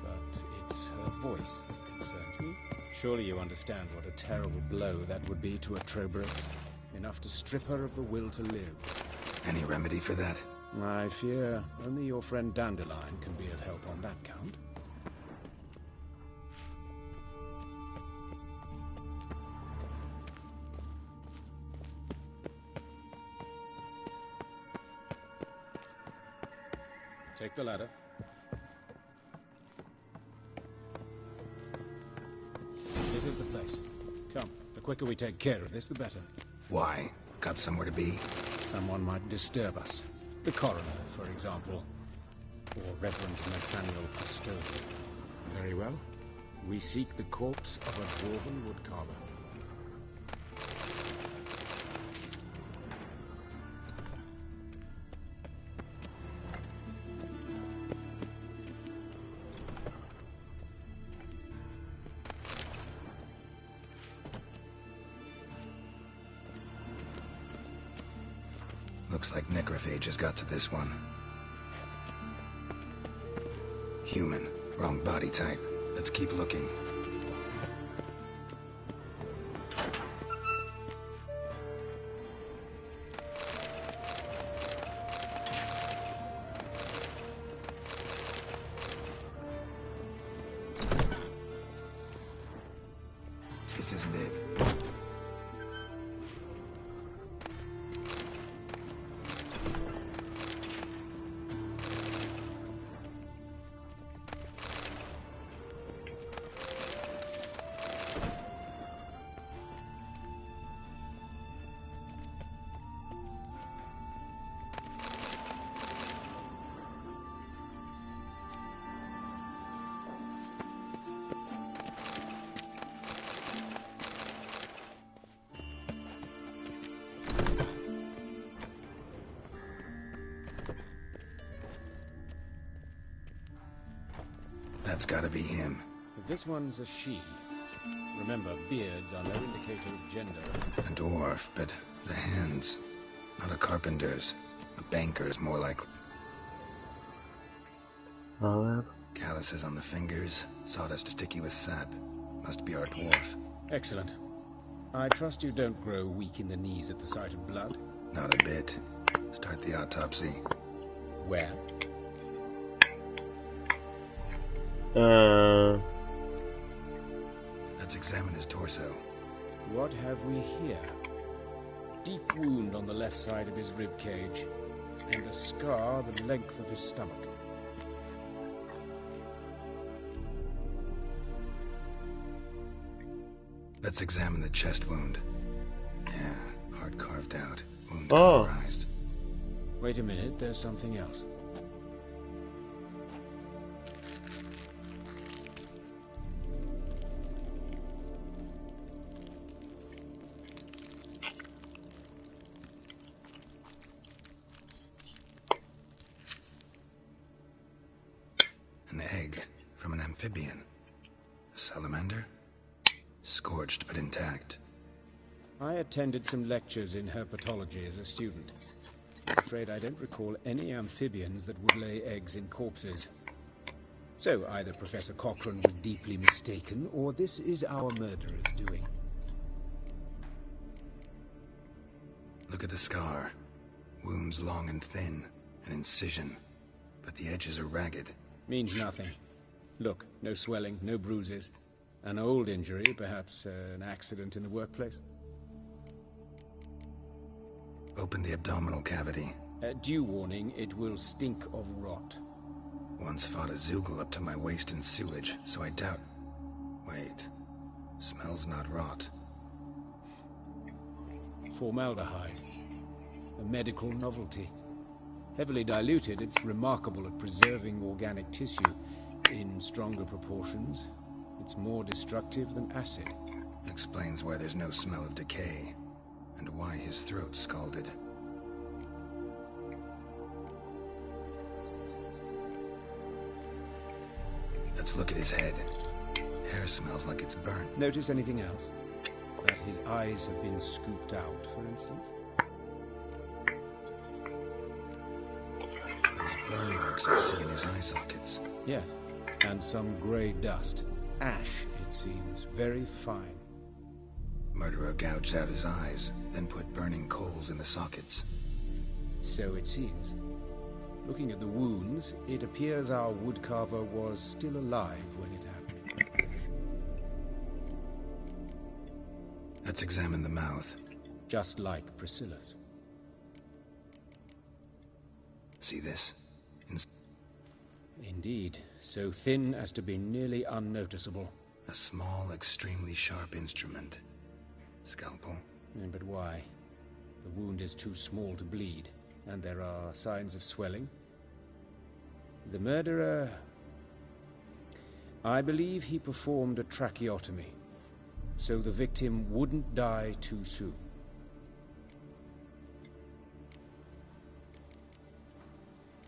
but it's her voice that concerns me. Surely you understand what a terrible blow that would be to a Troberet. Enough to strip her of the will to live.
Any remedy for that?
I fear only your friend Dandelion can be of help on that count. Take the ladder. This is the place. Come, the quicker we take care of this, the better.
Why? Got somewhere to be?
Someone might disturb us. The coroner, for example. Or Reverend Nathaniel Custodian. Very well. We seek the corpse of a dwarven woodcarver.
Looks like Nikofeijoo just got to this one. Human. Wrong body type. Let's keep looking. This isn't it. That's gotta be him.
But this one's a she. Remember, beards are no indicator of gender.
A dwarf, but the hands. Not a carpenter's. A banker's, more likely. Calluses on the fingers, sawdust sticky with sap. Must be our dwarf.
Excellent. I trust you don't grow weak in the knees at the sight of blood?
Not a bit. Start the autopsy.
Where?
Let's examine his torso.
What have we here? Deep wound on the left side of his rib cage, and a scar the length of his stomach.
Let's examine the chest wound. Yeah, heart carved out, wound cauterized.
Wait a minute, there's something else.
An egg from an amphibian. A salamander? Scorched but intact.
I attended some lectures in herpetology as a student. I'm afraid I don't recall any amphibians that would lay eggs in corpses. So either Professor Cochrane was deeply mistaken, or this is our murderer's doing.
Look at the scar. Wounds long and thin. An incision. But the edges are ragged.
Means nothing. Look, no swelling, no bruises. An old injury, perhaps an accident in the workplace?
Open the abdominal cavity.
Due warning, it will stink of rot.
Once fought a Zoogle up to my waist in sewage, so I doubt... Wait. Smells not rot.
Formaldehyde. A medical novelty. Heavily diluted, it's remarkable at preserving organic tissue. In stronger proportions, it's more destructive than acid.
Explains why there's no smell of decay, and why his throat's scalded. Let's look at his head. Hair smells like it's burnt.
Notice anything else? That his eyes have been scooped out, for instance?
Those burn marks I see in his eye sockets.
Yes, and some grey dust. Ash, it seems. Very fine.
Murderer gouged out his eyes, then put burning coals in the sockets.
So it seems. Looking at the wounds, it appears our woodcarver was still alive when it happened.
Let's examine the mouth.
Just like Priscilla's.
See this?
Indeed, so thin as to be nearly unnoticeable.
A small, extremely sharp instrument. Scalpel.
But why? The wound is too small to bleed, and there are signs of swelling. The murderer... I believe he performed a tracheotomy, so the victim wouldn't die too soon.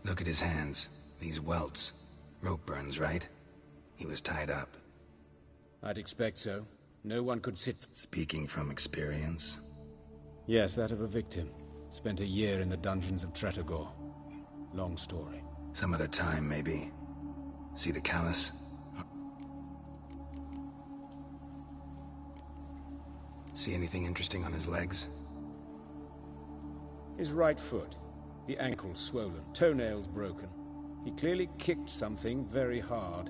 Look at his hands. These welts. Rope burns, right? He was tied up.
I'd expect so. No one could sit...
Speaking from experience?
Yes, that of a victim. Spent a year in the dungeons of Tretogor. Long story.
Some other time, maybe. See the callus? See anything interesting on his legs?
His right foot. The ankle swollen, toenails broken. He clearly kicked something very hard,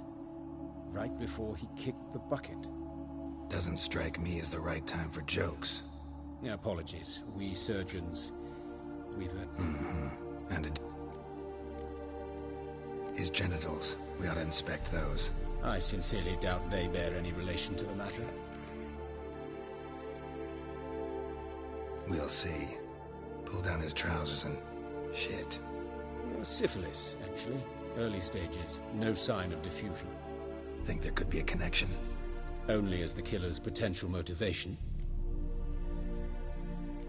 right before he kicked the bucket.
Doesn't strike me as the right time for jokes.
Apologies. We surgeons, we've a...
And his genitals. We ought to inspect those.
I sincerely doubt they bear any relation to the matter.
We'll see. Pull down his trousers and... shit.
Syphilis, actually. Early stages. No sign of diffusion.
Think there could be a connection?
Only as the killer's potential motivation.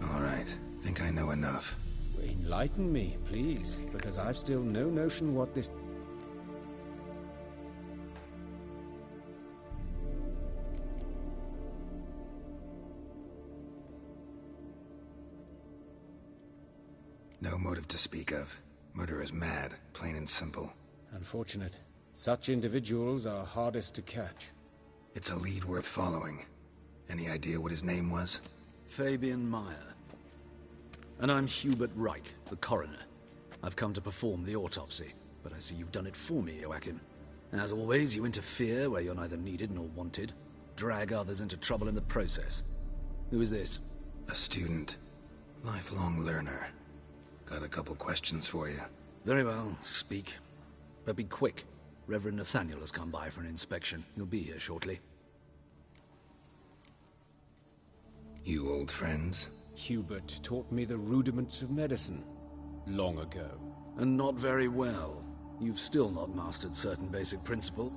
All right. Think I know enough.
Enlighten me, please, because I've still no notion what this...
No motive to speak of. Murderer's mad, plain and simple.
Unfortunate. Such individuals are hardest to catch.
It's a lead worth following. Any idea what his name was?
Fabian Meyer. And I'm Hubert Reich, the coroner. I've come to perform the autopsy, but I see you've done it for me, Joachim. As always, you interfere where you're neither needed nor wanted. Drag others into trouble in the process. Who is this?
A student. Lifelong learner. Got a couple questions for you.
Very well, speak. But be quick. Reverend Nathaniel has come by for an inspection. He'll be here shortly.
You old friends?
Hubert taught me the rudiments of medicine. Long ago.
And not very well. You've still not mastered certain basic principle.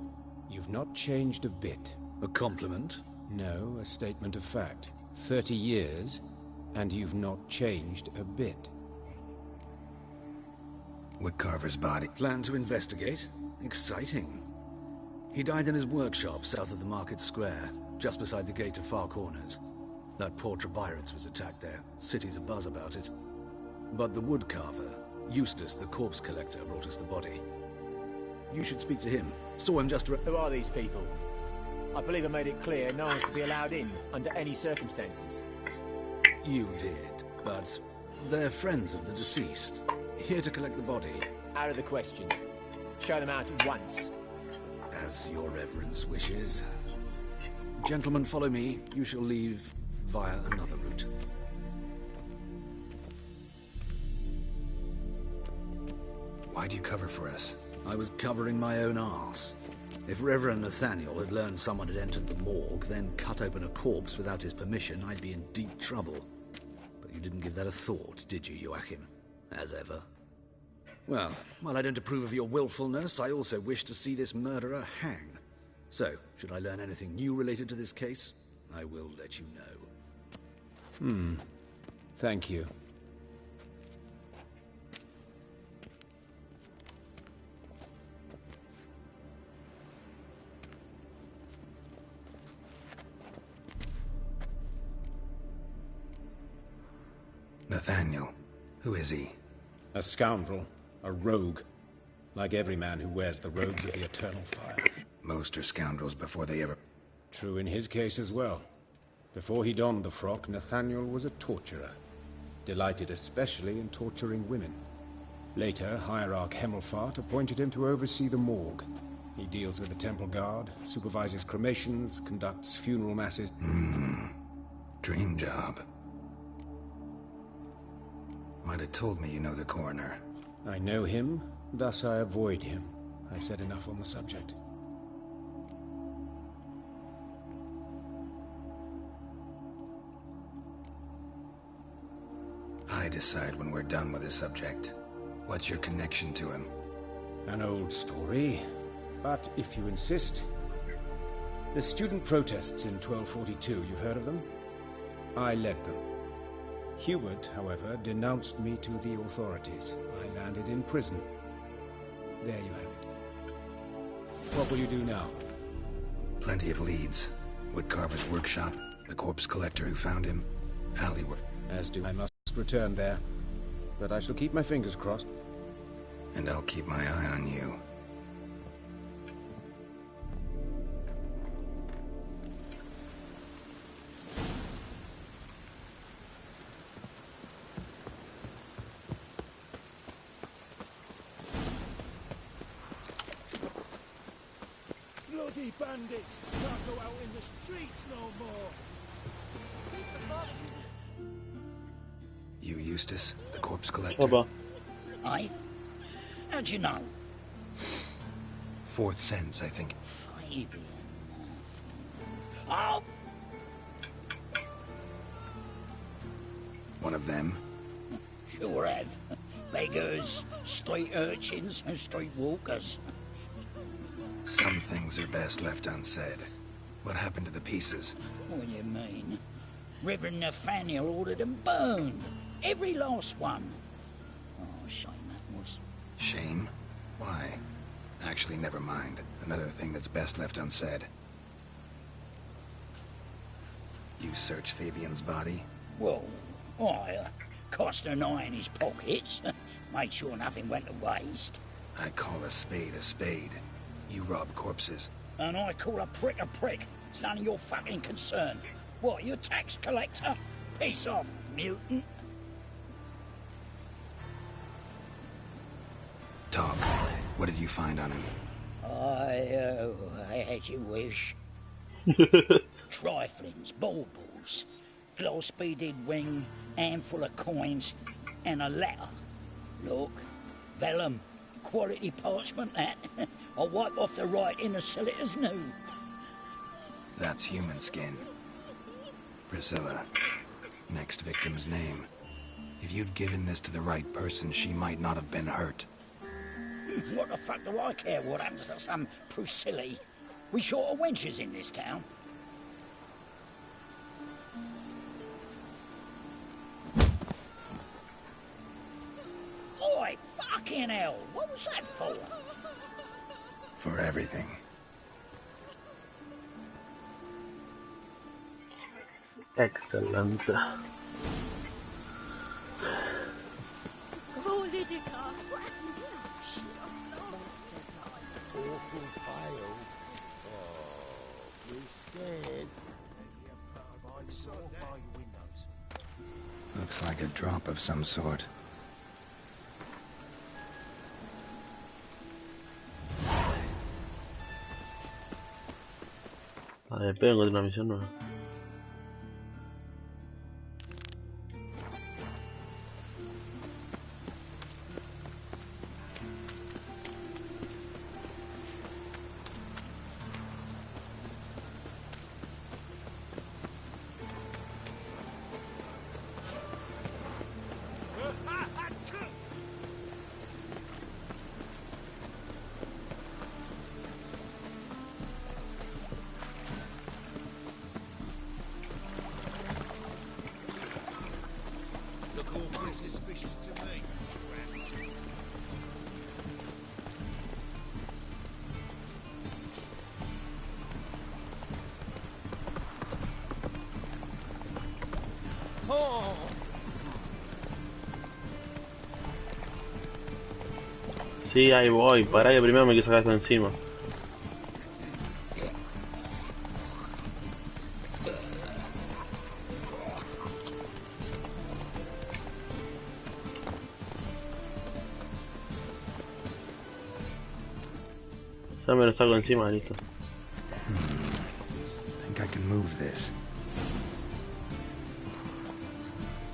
You've not changed a bit.
A compliment?
No, a statement of fact. 30 years, and you've not changed a bit.
Woodcarver's body.
Plan to investigate? Exciting. He died in his workshop south of the market square, just beside the gate to Far Corners. That poor Trebyritz was attacked there. City's abuzz about it. But the woodcarver, Eustace the corpse collector, brought us the body. You should speak to him. Saw him just...
Who are these people? I believe I made it clear no one's to be allowed in, under any circumstances.
You did, but they're friends of the deceased. Here to collect the body.
Out of the question. Show them out at once.
As your reverence wishes. Gentlemen, follow me. You shall leave via another route.
Why do you cover for us?
I was covering my own arse. If Reverend Nathaniel had learned someone had entered the morgue, then cut open a corpse without his permission, I'd be in deep trouble. But you didn't give that a thought, did you, Joachim? As ever. Well, while I don't approve of your willfulness, I also wish to see this murderer hang. So, should I learn anything new related to this case, I will let you know.
Thank you.
Nathaniel. Who is he?
A scoundrel. A rogue. Like every man who wears the robes of the Eternal Fire.
Most are scoundrels before they ever...
True in his case as well. Before he donned the frock, Nathaniel was a torturer. Delighted especially in torturing women. Later, Hierarch Hemmelfart appointed him to oversee the morgue. He deals with the temple guard, supervises cremations, conducts funeral masses...
Dream job. Might have told me you know the coroner.
I know him, thus I avoid him. I've said enough on the subject.
I decide when we're done with the subject. What's your connection to him?
An old story, but if you insist... The student protests in 1242, you've heard of them? I led them. Hubert, however, denounced me to the authorities. I landed in prison. There you have it. What will you do now?
Plenty of leads. Woodcarver's workshop, the corpse collector who found him, alleyway.
As do I must return there. But I shall keep my fingers crossed.
And I'll keep my eye on you.
Bloody bandits! Can't go out in the streets no more! Who's the body?
You, Eustace, the corpse collector?
Aye? How'd you know?
Fourth sense, I think.
Fabian. Oh!
One of them?
Sure have. Beggars, street urchins, and street walkers.
Some things are best left unsaid. What happened to the pieces?
What do you mean? Reverend Nathaniel ordered them burned. Every last one. Oh, shame that was.
Shame? Why? Actually, never mind. Another thing that's best left unsaid. You searched Fabian's body?
Well, I cast an eye in his pockets. Made sure nothing went to waste.
I call a spade a spade. You rob corpses.
And I call a prick. It's none of your fucking concern. What, you a tax collector? Piss off, mutant.
Talk. What did you find on him?
I had you wish. Triflings, baubles, glass-beaded ring, handful of coins, and a letter. Look, vellum, quality parchment that. I'll wipe off the writing and sell it as new.
That's human skin. Priscilla. Next victim's name. If you'd given this to the right person, she might not have been hurt.
What the fuck do I care what happens to some Priscilla? We short of wenches in this town. Oi, fucking hell! What was that for?
For everything.
Excellent.
Holy dicker!
Awful pale. Oh, too scared.
Looks like a drop of some sort.
A ver, espero encontrar una misión nueva.
Look awfully suspicious to me.
Oh.
Sí, ahí voy. Pará que primero me quiero sacar esto encima. Ya me lo saco encima, listo.
I think I can move this.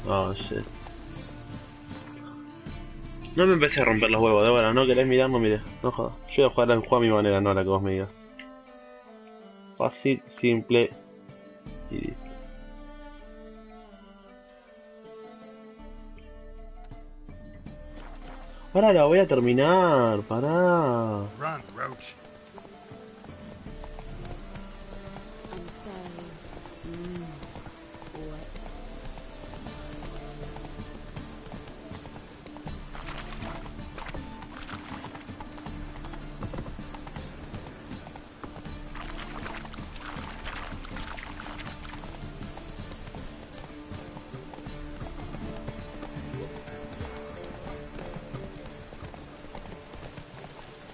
Oh, shit. No me empecé a romper los huevos, de bueno, no querés mirar, no mires. No jodas. Yo voy a jugar el juego a mi manera, no a la que vos me digas. Fácil, simple y listo. Ahora la voy a terminar, pará.
Run, Roach.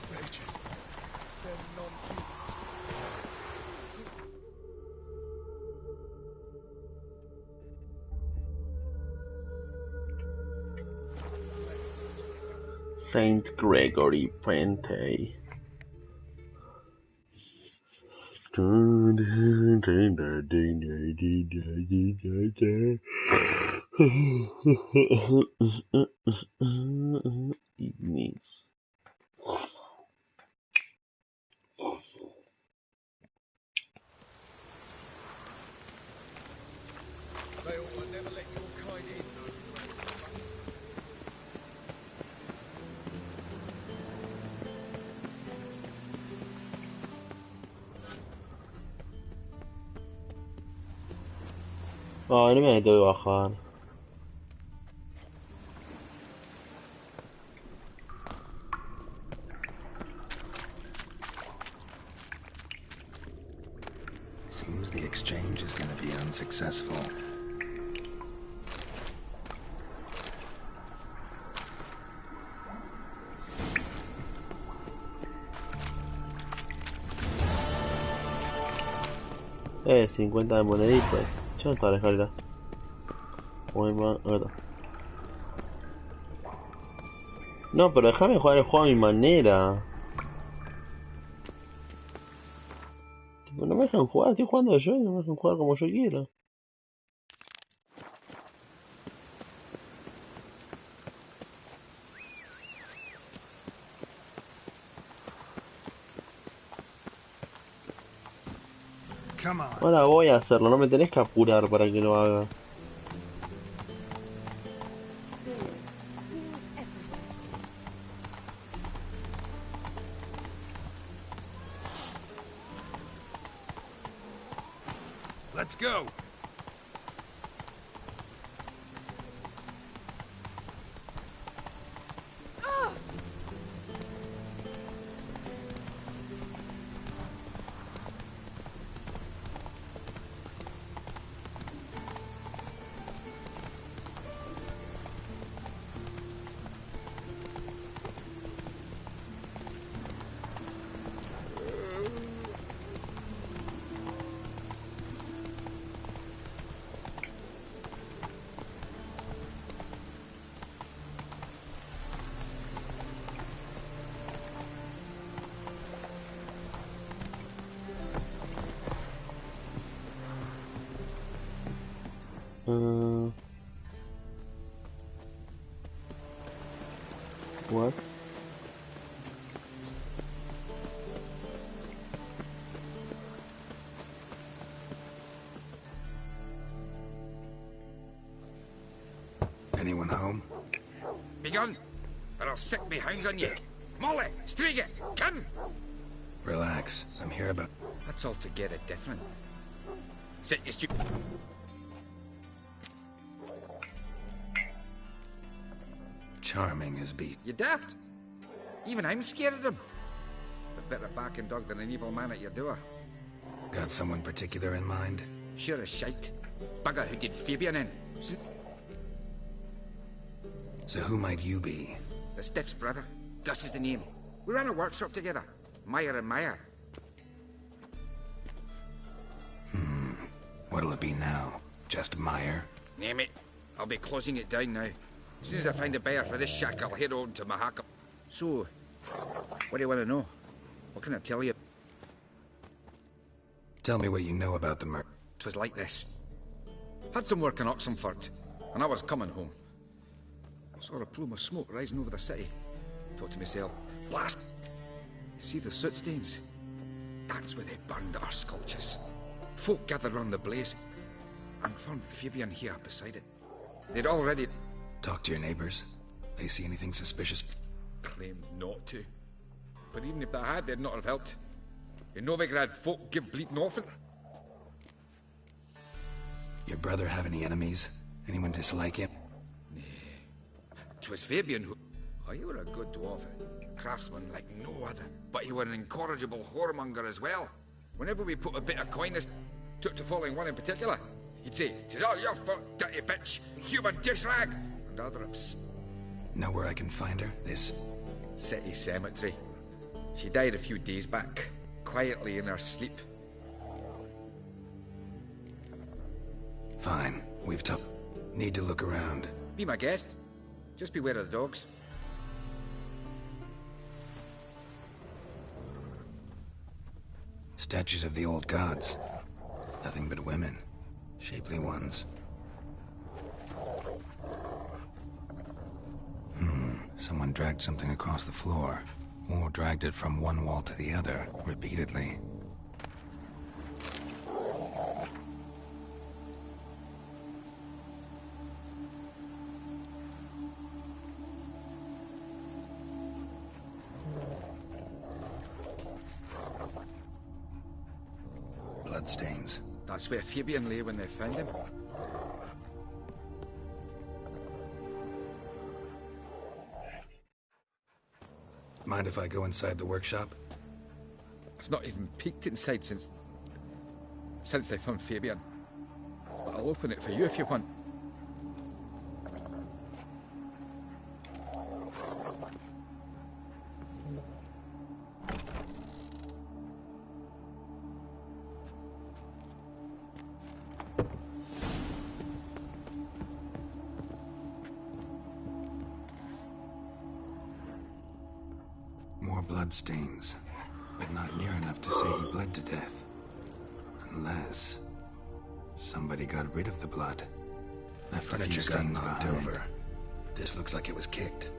Wretches. They're non-humans.
Saint Gregory Pente. It means.
They will never let your kind in, though.
Ay, no me tengo que bajar.
Seems the exchange is gonna be unsuccessful.
50 de moneditas. Ya no está la escalera. Muy mal. No, pero déjame jugar el juego a mi manera. Tipo, no me dejan jugar, estoy jugando yo y no me dejan jugar como yo quiero.
Come on.
Ahora voy a hacerlo, no me tenés que apurar para que lo haga.
Let's go.
What?
Anyone home?
Begone, or I'll set me hounds on you. Molly, Striga, come!
Relax. I'm here about...
That's altogether different. Sit you stupid...
Charming as beat.
You daft? Even I'm scared of him. A better backing dog than an evil man at your door.
Got someone particular in mind?
Sure as shite. Bugger who did Fabian in.
So who might you be?
The Stiff's brother. Gus is the name. We ran a workshop together. Meyer and Meyer.
What'll it be now? Just Meyer?
Name it. I'll be closing it down now. As soon as I find a buyer for this shack, I'll head on to Mahakam. So, what do you want to know? What can I tell you?
Tell me what you know about the murder.
'Twas like this. Had some work in Oxenford, and I was coming home. Saw a plume of smoke rising over the city. Thought to myself, blast! See the soot stains? That's where they burned our sculptures. Folk gathered round the blaze, and found Fabian here beside it. They'd already...
Talk to your neighbors. They see anything suspicious?
Claimed not to. But even if they had, they'd not have helped. In Novigrad, folk give bleating orphan.
Your brother have any enemies? Anyone dislike him?
'Twas Fabian who... Oh, you were a good dwarf. Craftsman like no other. But you were an incorrigible whoremonger as well. Whenever we put a bit of coyness... Took to following one in particular. He'd say, "'Tis all your fault, dirty bitch! Human dish rag!" And other
Know where I can find her? This...
City cemetery. She died a few days back. Quietly in her sleep.
Fine. We've need to look around.
Be my guest. Just beware of the dogs.
Statues of the old gods. Nothing but women. Shapely ones. Someone dragged something across the floor. Or dragged it from one wall to the other, repeatedly. Bloodstains.
That's where Fabian lay when they found him.
Mind if I go inside the workshop?
I've not even peeked inside since they found Fabian. But I'll open it for you if you want.
More bloodstains, but not near enough to say he bled to death. Unless somebody got rid of the blood. Left a few stains knocked over. This looks like it was kicked.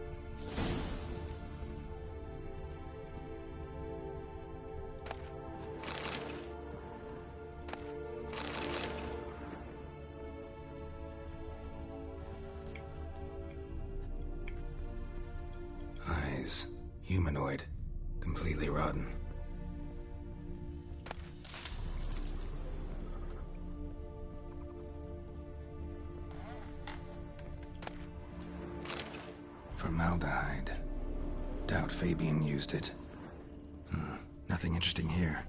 Eyes. Humanoid. Completely rotten. Formaldehyde. Doubt Fabian used it. Nothing interesting here.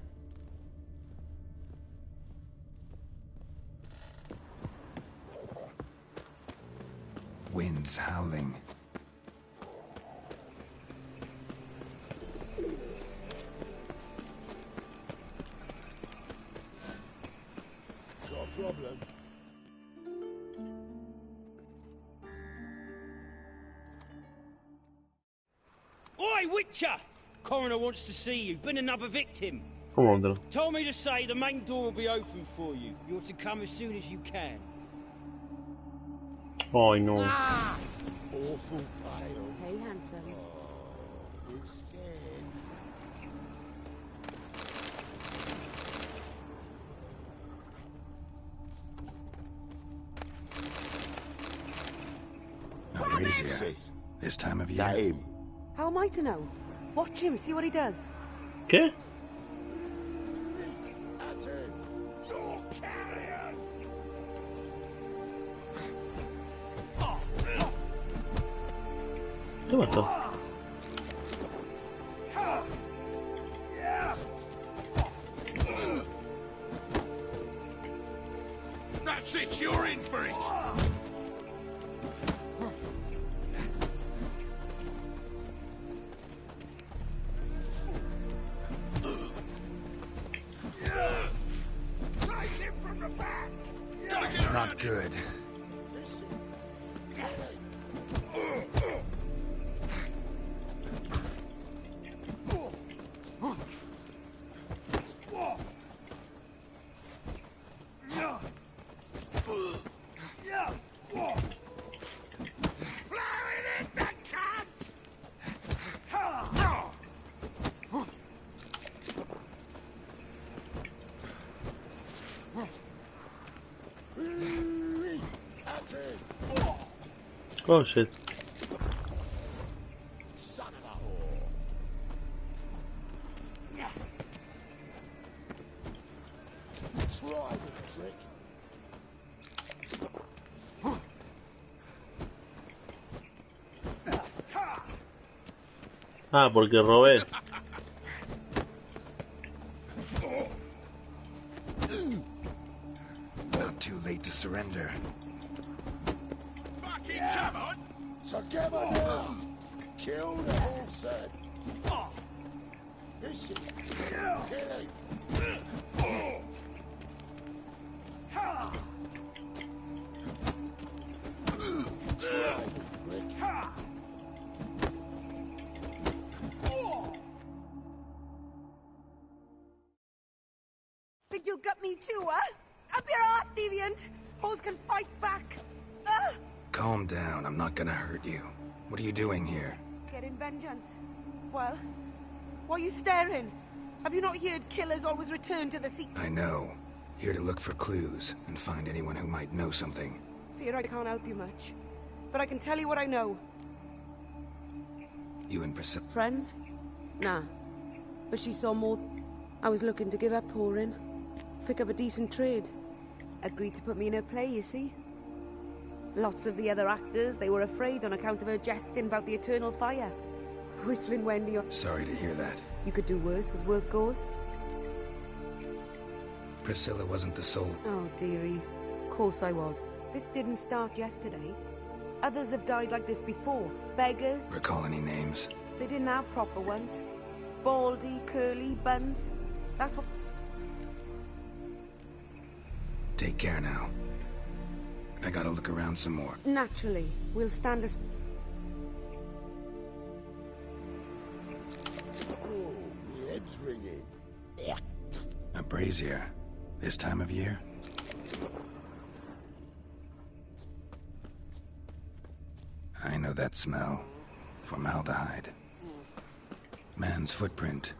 Winds howling.
Problem.
Oi, Witcher! Coroner wants to see you. Been another victim.
Come on, then.
Told me to say the main door will be open for you. You're to come as soon as you can.
Ay, no.
Awful pale.
Hey, handsome.
Oh, you scared?
A brazier. This time of year.
That him.
How am I to know? Watch him, see what he does.
¿Qué?
That's him. You're carrion.
¿Qué pasó?
That's it. You're in for it. Take him from the back.
Not good.
Oh shit.
Son of a whore. Try with it, Rick.
Ah, porque robé.
Not too late to surrender.
Fucking come on! Together now! Kill the horse then! This is kill him! Try it, Rick.
Think you'll gut me too, huh? Up your ass, deviant! Hoes can fight back!
Calm down. I'm not gonna hurt you. What are you doing here?
Getting vengeance. Well, why are you staring? Have you not heard killers always return to the sea?
I know. Here to look for clues and find anyone who might know something.
Fear I can't help you much. But I can tell you what I know.
You and Priscilla.
Friends? Nah. But she saw more. I was looking to give up pouring. Pick up a decent trade. Agreed to put me in her play, you see? Lots of the other actors, they were afraid on account of her jesting about the eternal fire. Whistling Wendy on...
Sorry to hear that.
You could do worse as work goes.
Priscilla wasn't the sole.
Oh, dearie. Course I was. This didn't start yesterday. Others have died like this before. Beggars.
Recall any names?
They didn't have proper ones. Baldy, curly, buns. That's what...
Take care now. I gotta look around some more.
Naturally. We'll stand a...
Oh, my head's ringing.
A brazier. This time of year? I know that smell. Formaldehyde. Man's footprint.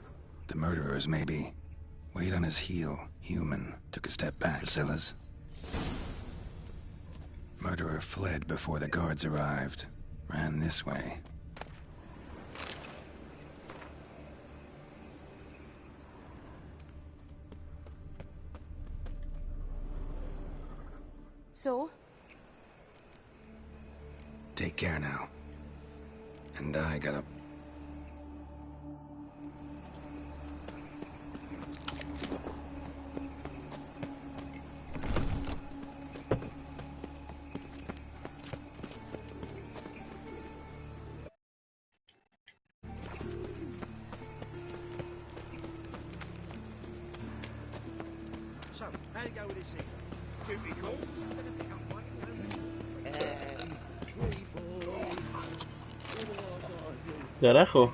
The murderer's maybe. Weight on his heel. Human. Took a step back. Priscilla's. Murderer fled before the guards arrived. Ran this way.
So?
Take care now. And I gotta...
So, how'd it go with this thing? Duty calls?
Carajo.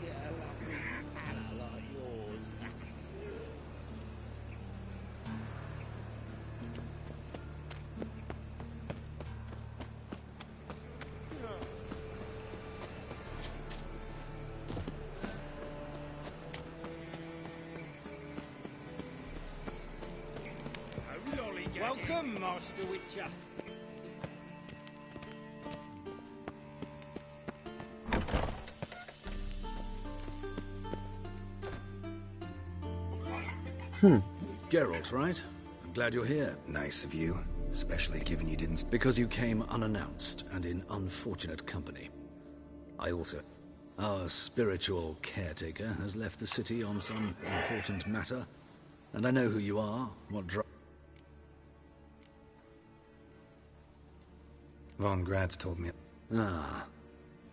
Welcome, Master Witcher.
Geralt, right? I'm glad you're here.
Nice of you, especially given you didn't...
Because you came unannounced and in unfortunate company. I also... Our spiritual caretaker has left the city on some important matter, and I know who you are, what
Von Grad's told me...
Ah.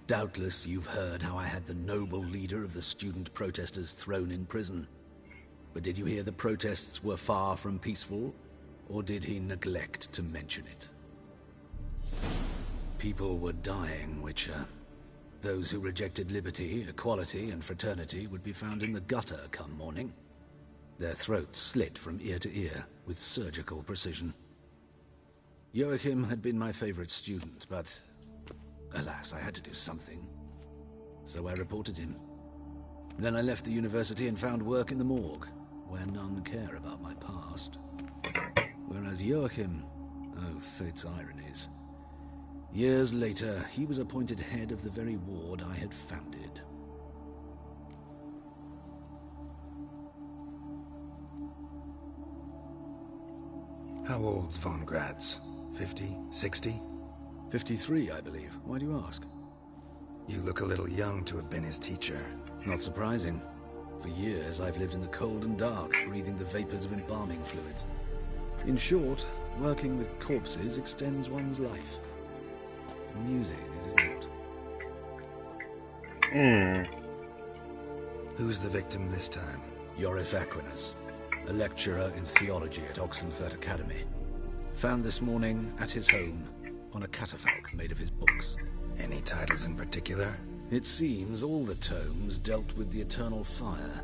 Doubtless you've heard how I had the noble leader of the student protesters thrown in prison. But did you hear the protests were far from peaceful, or did he neglect to mention it? People were dying, Witcher. Those who rejected liberty, equality, and fraternity would be found in the gutter come morning. Their throats slit from ear to ear with surgical precision. Joachim had been my favorite student, but alas, I had to do something. So I reported him. Then I left the university and found work in the morgue, where none care about my past. Whereas Joachim, oh, fate's ironies. Years later, he was appointed head of the very ward I had founded.
How old's Von Grad's? 50? 60?
53, I believe. Why do you ask?
You look a little young to have been his teacher.
Not surprising. For years, I've lived in the cold and dark, breathing the vapors of embalming fluids. In short, working with corpses extends one's life. Amusing, is it not?
Who's the victim this time?
Joris Aquinas, a lecturer in theology at Oxenfurt Academy. Found this morning at his home on a catafalque made of his books.
Any titles in particular?
It seems all the tomes dealt with the eternal fire.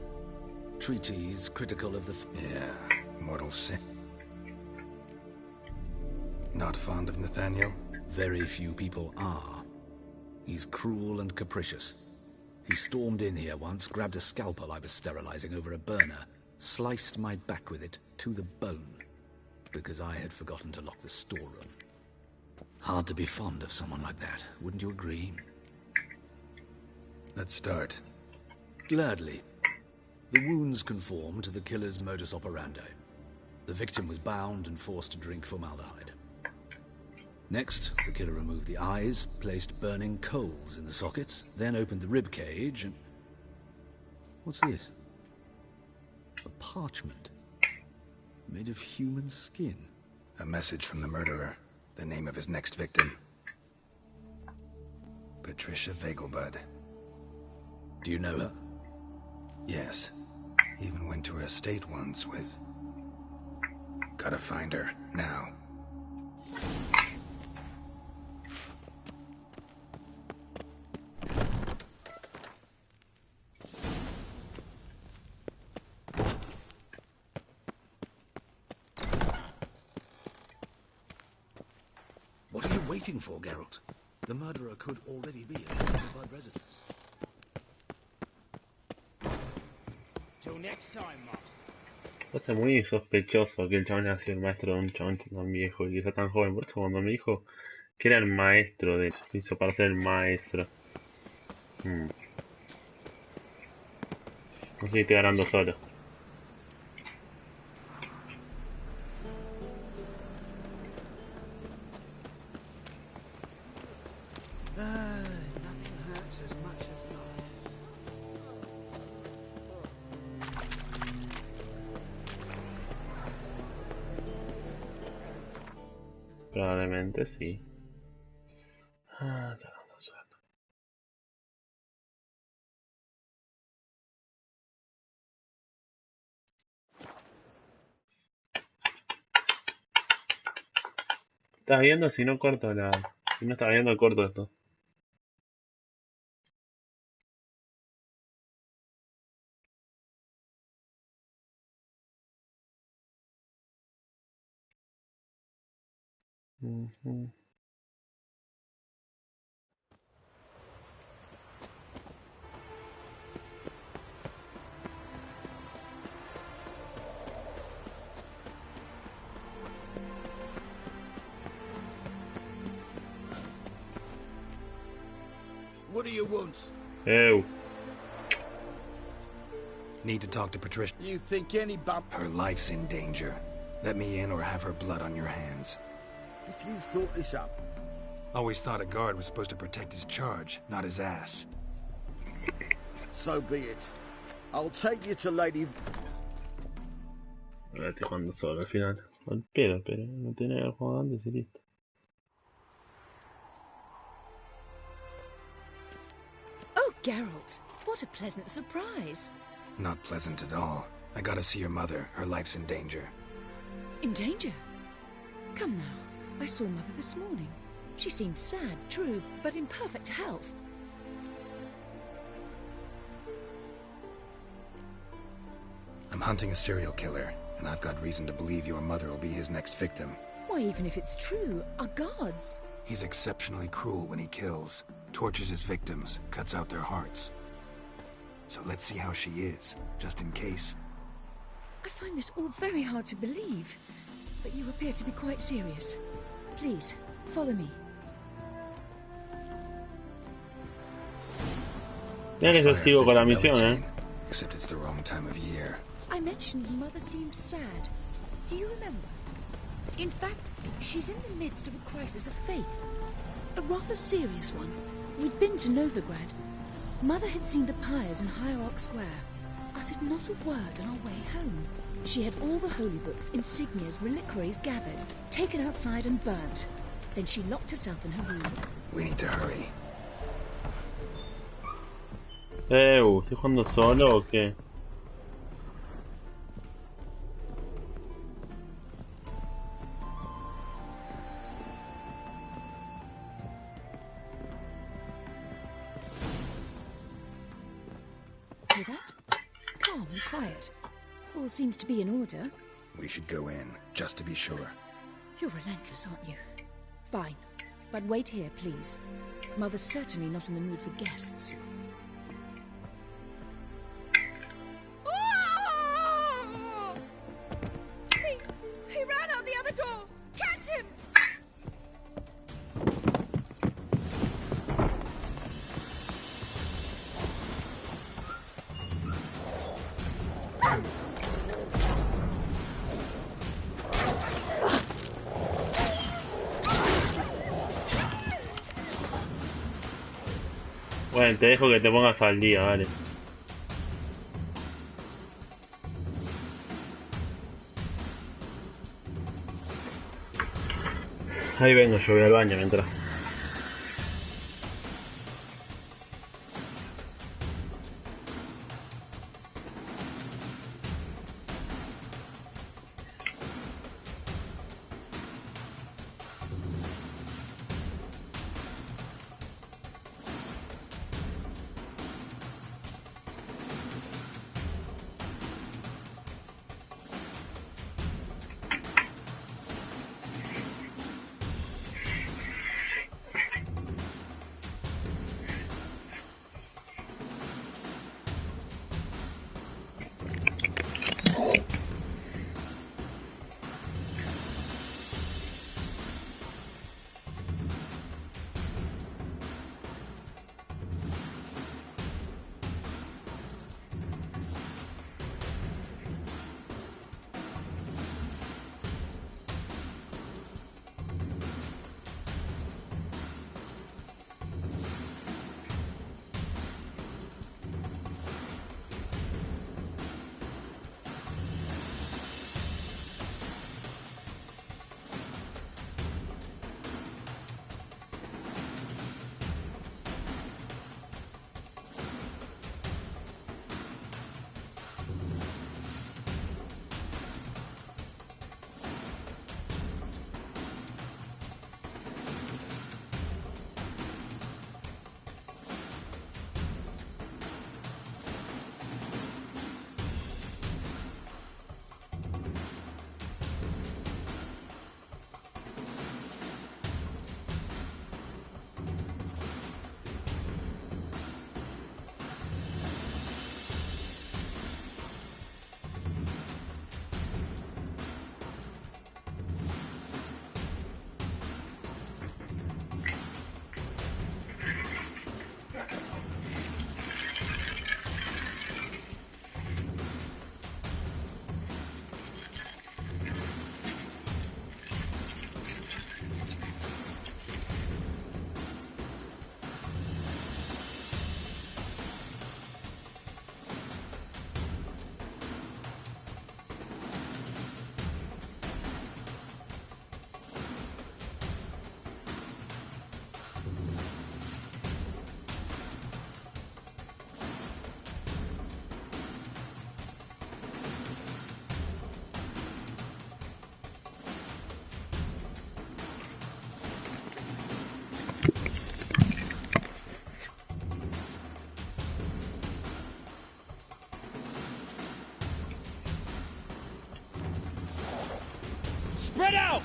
Treatises critical of the...
Yeah, mortal sin. Not fond of Nathaniel?
Very few people are. He's cruel and capricious. He stormed in here once, grabbed a scalpel I was sterilizing over a burner, sliced my back with it to the bone, because I had forgotten to lock the storeroom. Hard to be fond of someone like that, wouldn't you agree?
Let's start.
Gladly. The wounds conform to the killer's modus operandi. The victim was bound and forced to drink formaldehyde. Next, the killer removed the eyes, placed burning coals in the sockets, then opened the rib cage and... What's this? A parchment. Made of human skin.
A message from the murderer. The name of his next victim. Patricia Vegelbud.
Do you know her?
Yes. Even went to her estate once with... Gotta find her, now.
What are you waiting for, Geralt? The murderer could already be at the Vegelbud residence.
Till next time, Master.
Parece muy sospechoso que el chabón haya sido el maestro de un chabón tan viejo y que sea tan joven. Por eso cuando me dijo que era el maestro de... hizo para ser el maestro. No sé si estoy ganando solo.
Nothing hurts as much as life.
Probablemente sí. Ah, está dando suerte. ¿Estás viendo? Si no corto la... Si no estás viendo, corto esto.
What do you want?
Ew.
Need to talk to Patricia.
You think any bump...
Her life's in danger. Let me in or have her blood on your hands.
If you thought this up...
Always thought a guard was supposed to protect his charge, not his ass.
So be it. I'll take you to Lady...
Ahora estoy jugando solo al final. Al pedo, pero no tenía que haber jugado antes y listo.
Oh, Geralt, what a pleasant surprise.
Not pleasant at all. I gotta see your mother. Her life's in danger.
In danger? Come now, I saw Mother this morning. She seemed sad, true, but in perfect health.
I'm hunting a serial killer, and I've got reason to believe your mother will be his next victim.
Why, even if it's true, our guards...
He's exceptionally cruel when he kills, tortures his victims, cuts out their hearts. So let's see how she is, just in case.
I find this all very hard to believe, but you appear to be quite serious. Please, follow me.
Mira que yo sigo con la misión,
Except it's the wrong time of year.
I mentioned Mother seemed sad. Do you remember? In fact, she's in the midst of a crisis of faith. A rather serious one. We'd been to Novigrad. Mother had seen the pyres in Hierarch Square. Uttered not a word on our way home. She had all the holy books, insignias, reliquaries gathered, taken outside and burnt. Then she locked herself in her room.
We need to hurry.
¿Estoy jugando solo o qué?
Hear that? Calm and quiet. All seems to be in order.
We should go in, just to be sure.
You're relentless, aren't you? Fine. But wait here, please. Mother's certainly not in the mood for guests.
He ran out the other door! Catch him!
Bueno, te dejo que te pongas al día, vale. Ahí vengo, yo voy al baño mientras.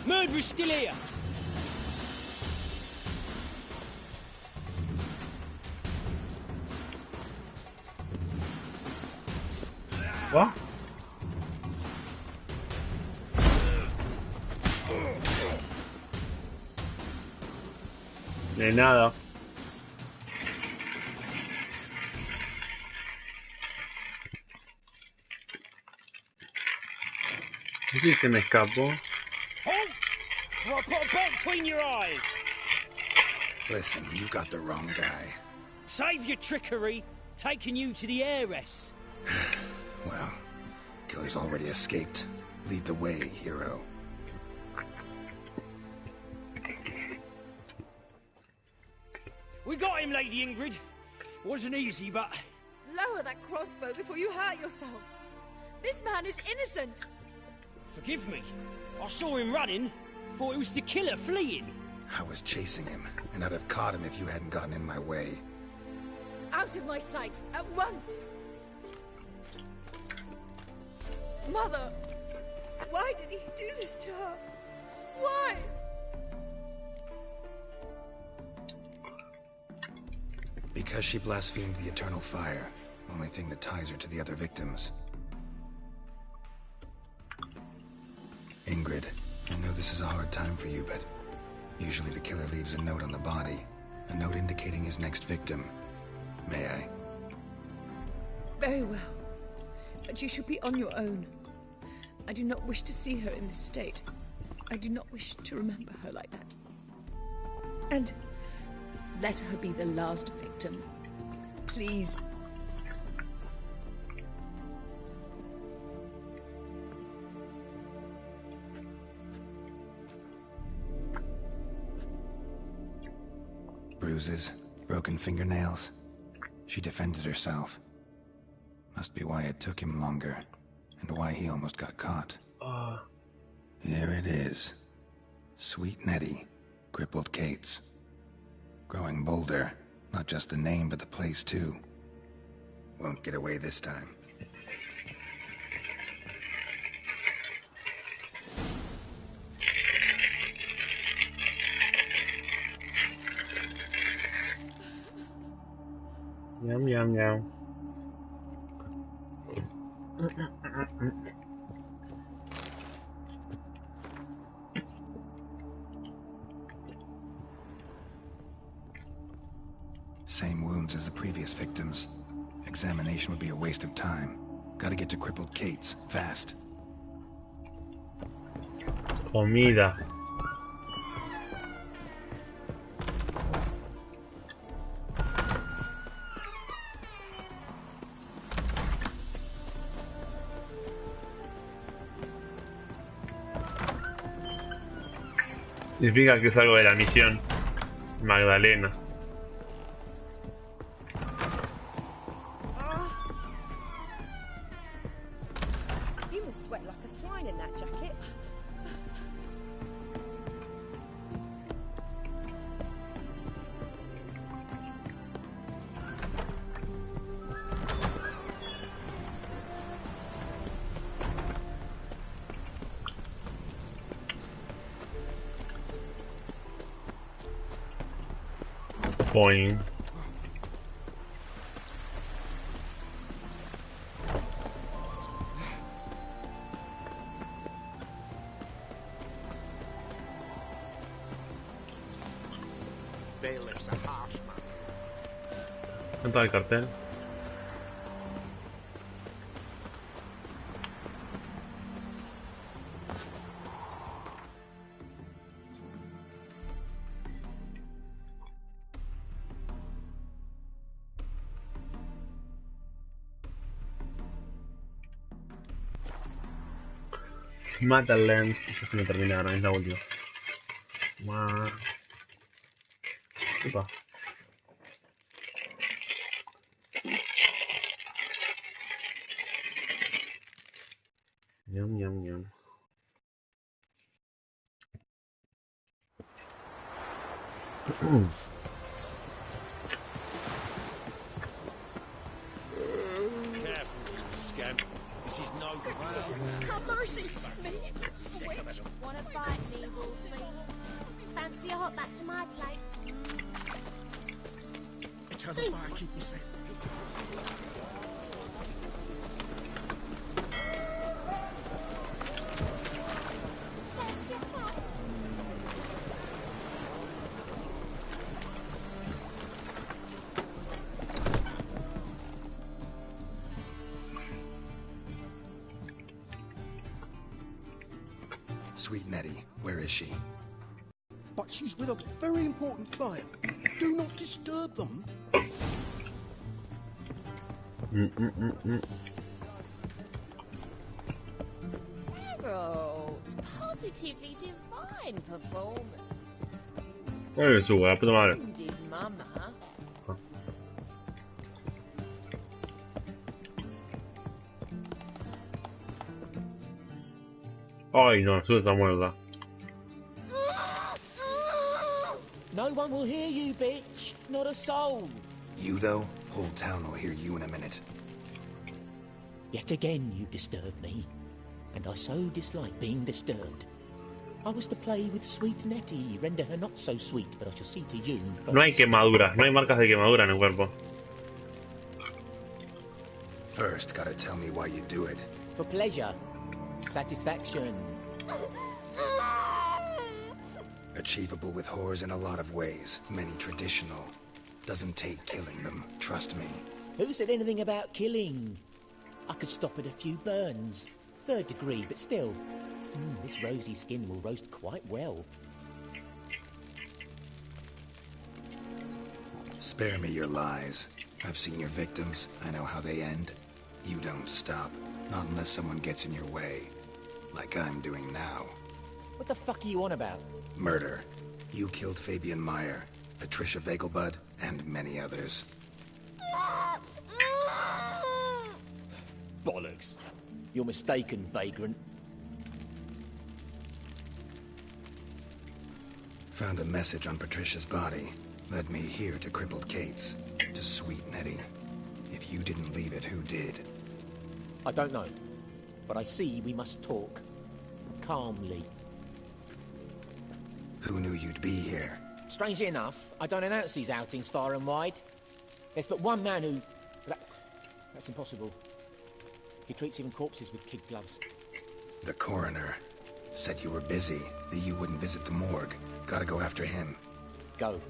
Murderer's still here!
What? De nada. Sí, se me escapó.
Halt! Or I'll put a bolt between your eyes!
Listen, you got the wrong guy.
Save your trickery, taking you to the heiress.
Well, killer's already escaped. Lead the way, hero.
We got him, Lady Ingrid. Wasn't easy, but...
Lower that crossbow before you hurt yourself. This man is innocent.
Forgive me. I saw him running. Thought it was the killer fleeing.
I was chasing him, and I'd have caught him if you hadn't gotten in my way.
Out of my sight, at once! Mother! Why did he do this to her? Why?
Because she blasphemed the eternal fire. Only thing that ties her to the other victims. Ingrid, I know this is a hard time for you, but usually the killer leaves a note on the body. A note indicating his next victim. May I?
Very well. But you should be on your own. I do not wish to see her in this state. I do not wish to remember her like that. And let her be the last victim. Please.
Bruises, broken fingernails. She defended herself. Must be why it took him longer, and why he almost got caught. Here it is. Sweet Nettie, crippled Kate's. Growing bolder, not just the name, but the place too. Won't get away this time.
Yum, yum, yum.
Same wounds as the previous victims. Examination would be a waste of time. Gotta get to crippled Kate's, fast.
Comida. Significa que es algo de la misión. Magdalenas.
You must sweat like a swine in that jacket.
Boing.
Bailiff's a harsh man.
¿Cuánto el cartel? Mataland, ya se me terminaron, es la última. Upa. Yum, yum, yum.
Careful, you scamp. This This is no good.
Have mercy! Me? Witch? Wanna fight me, Wolfie? Fancy a hop back to my place?
Eternal fire, keep me safe.
Fancy a fight?
Sweet Nettie, where is she?
But she's with a very important client. Do not disturb them.
Harold, positively divine performance.
Su la puta madre.
Indeed, Mama.
Ay, no, Su está muerta.
No one will hear you, bitch. Not a soul.
You, though? Whole town will hear you in a minute.
Yet again you disturb me, and I so dislike being disturbed. I was to play with sweet Nettie, render her not so sweet, but I shall see to you first.
No hay quemaduras, no hay marcas de quemadura en el cuerpo.
First, gotta tell me why you do it.
For pleasure. Satisfaction.
Achievable with whores in a lot of ways, many traditional. Doesn't take killing them, trust me.
Who said anything about killing? I could stop at a few burns. 3rd degree, but still. This rosy skin will roast quite well.
Spare me your lies. I've seen your victims, I know how they end. You don't stop, not unless someone gets in your way. Like I'm doing now.
What the fuck are you on about?
Murder. You killed Fabian Meyer, Patricia Vegelbud, and many others.
Bollocks. You're mistaken, vagrant.
Found a message on Patricia's body. Led me here to crippled Kate's. To sweet Nettie. If you didn't leave it, who did?
I don't know. But I see we must talk. Calmly.
Who knew you'd be here?
Strangely enough, I don't announce these outings far and wide. There's but one man who... That's impossible. He treats even corpses with kid gloves.
The coroner. Said you were busy, that you wouldn't visit the morgue. Gotta go after him.
Go.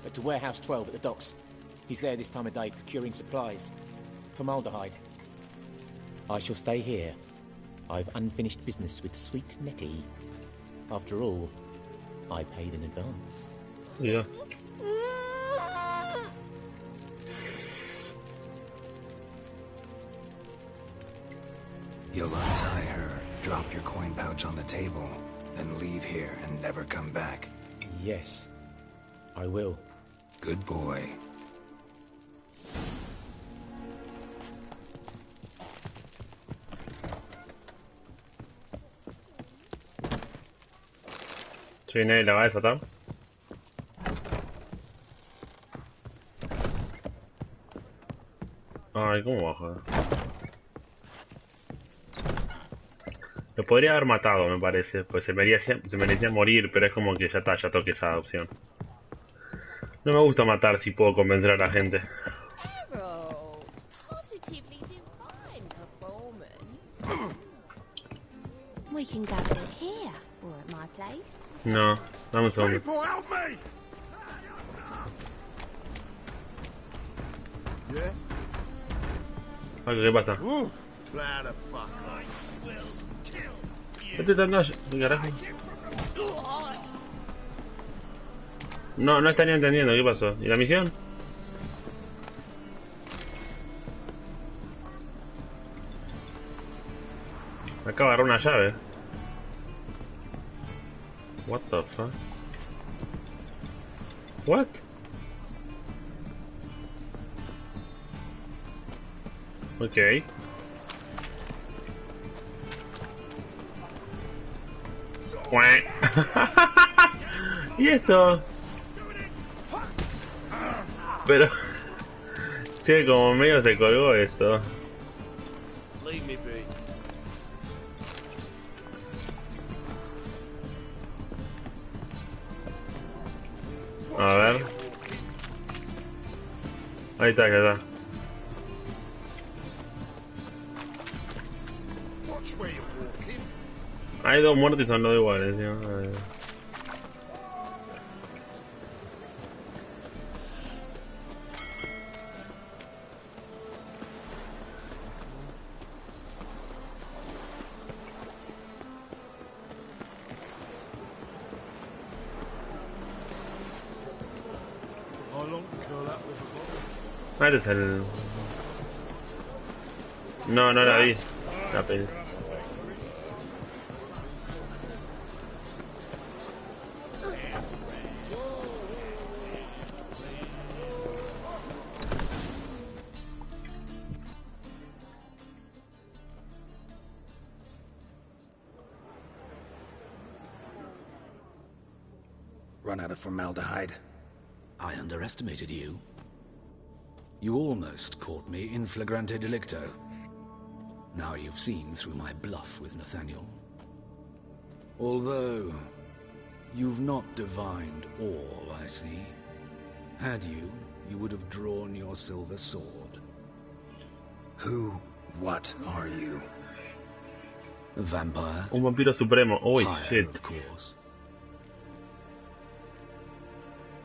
But to Warehouse 12 at the docks. He's there this time of day, procuring supplies. Formaldehyde. I shall stay here. I've unfinished business with sweet Nettie. After all, I paid in advance.
Yeah.
You'll untie her, drop your coin pouch on the table, then leave here and never come back.
Yes, I will.
Good boy.
Sí, nadie la va a desatar. Ay, ¿cómo baja? Lo podría haber matado, me parece, pues se merecía morir, pero es como que ya está, ya toqué esa opción. No me gusta matar si puedo convencer a la gente.
Harold, positively divine performance. We can gather it here, or at my place.
No, dame un segundo.
People, help me! Yeah?
¿Qué pasa?
Plan of fuck.
Este tangazo, ¿qué carajo? No, no estaría entendiendo, ¿qué pasó? ¿Y la misión? Me acaba de agarrar una llave. What the fuck? What? Okay. ¿Y esto? Pero... Che, como medio se colgó esto.
Leave me be.
A ver. Ahí está, que está. Hay dos muertos y son dos iguales, ¿sí? Este es el... No, no la vi. La peli.
Run out of formaldehyde.
I underestimated you. You almost caught me in flagrante delicto. Now you've seen through my bluff with Nathaniel. Although, you've not divined all, I see. Had you, you would have drawn your silver sword.
What are you?
A vampire.
Un vampiro supremo. Holy shit.
Of course.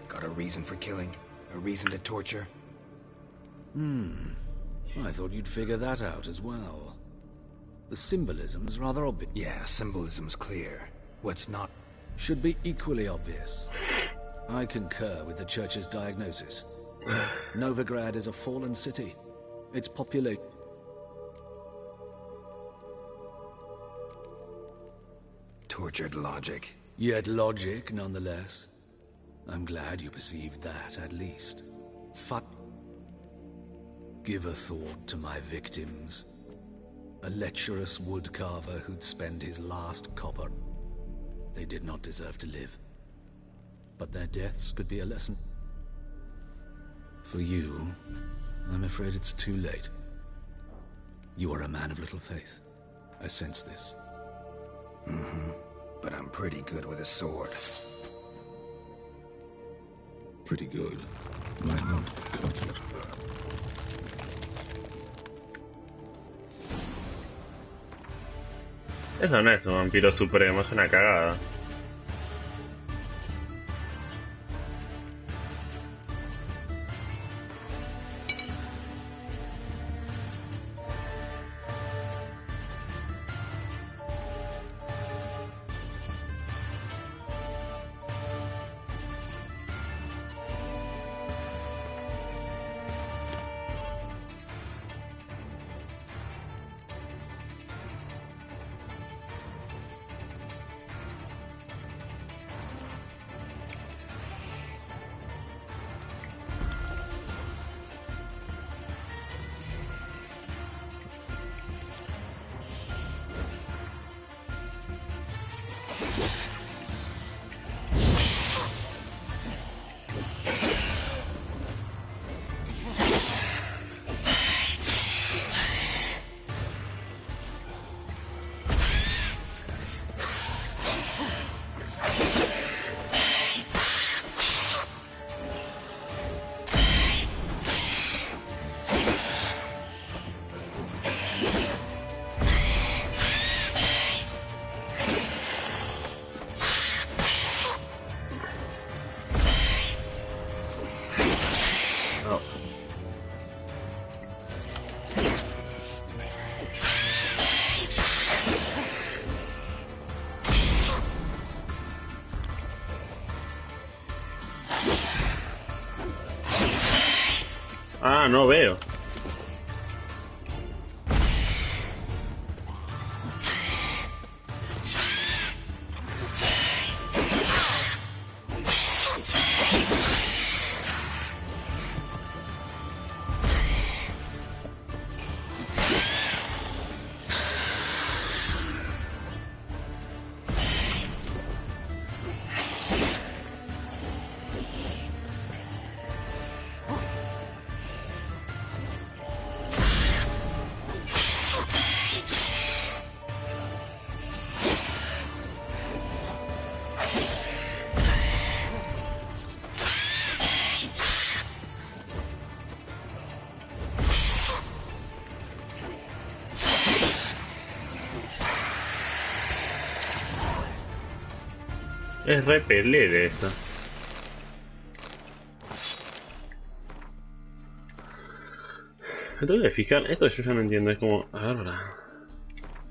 Got a reason for killing? A reason to torture?
I thought you'd figure that out as well. The symbolism's rather obvious.
Yeah, symbolism's clear. What's not?
Should be equally obvious. I concur with the Church's diagnosis. Novigrad is a fallen city. Its population...
Tortured logic.
Yet logic, nonetheless. I'm glad you perceived that, at least. Give a thought to my victims. A lecherous woodcarver who'd spend his last copper. They did not deserve to live. But their deaths could be a lesson. For you, I'm afraid it's too late. You are a man of little faith. I sense this.
But I'm pretty good with a sword.
Pretty good. Might not cut it.
Eso no es un vampiro supremo, es una cagada. Ah, no veo. Es re pelele esta. Me tengo que fijar, esto yo ya no entiendo, es como... A ver, ahora...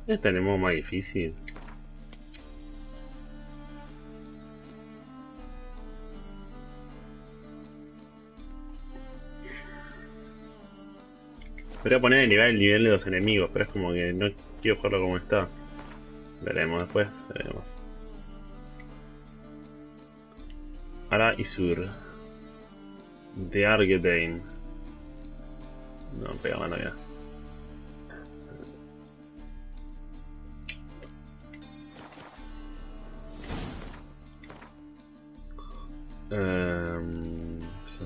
Este tenemos más difícil. Podría poner el nivel de los enemigos, pero es como que no quiero jugarlo como está. Veremos después, veremos. Ara y Sur. De Argedain. No, pega mano ya. Sí.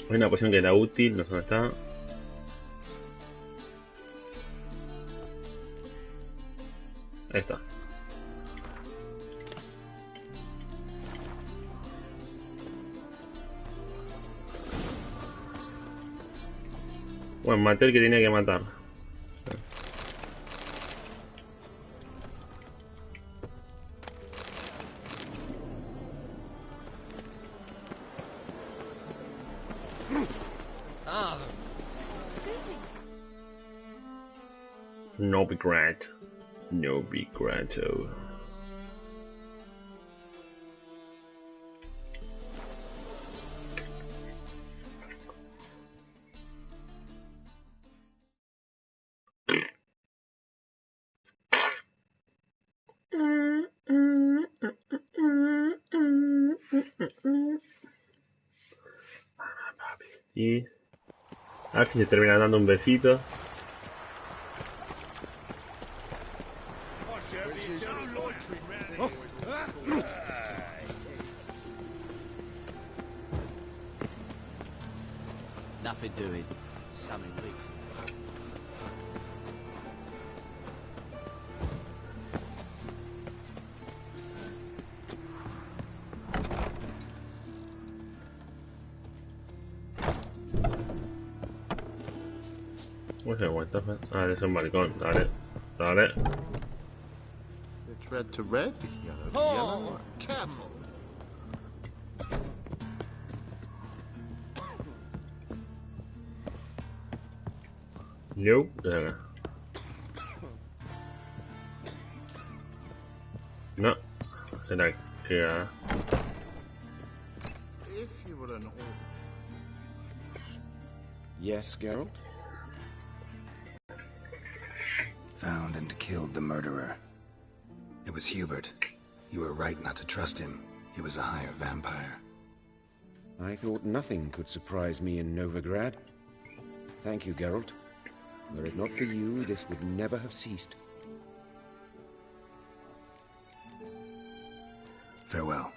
Hay una poción que era útil, no sé dónde está. Ahí está. Bueno, maté el que tenía que matar. No regret. No regretto. Y a ver si se termina dando un besito.
Nothing doing. Something beats.
¿Cómo se aguanta? Ah, es un balcón. Dale. Dale.
It's red to red, yellow to yellow. Careful.
Nope. Dale. No. Será que...
If you were an orc.
Yes, Geralt?
Found and killed the murderer. It was Hubert. You were right not to trust him. He was a higher vampire.
I thought nothing could surprise me in Novigrad. Thank you, Geralt. Were it not for you, this would never have ceased.
Farewell.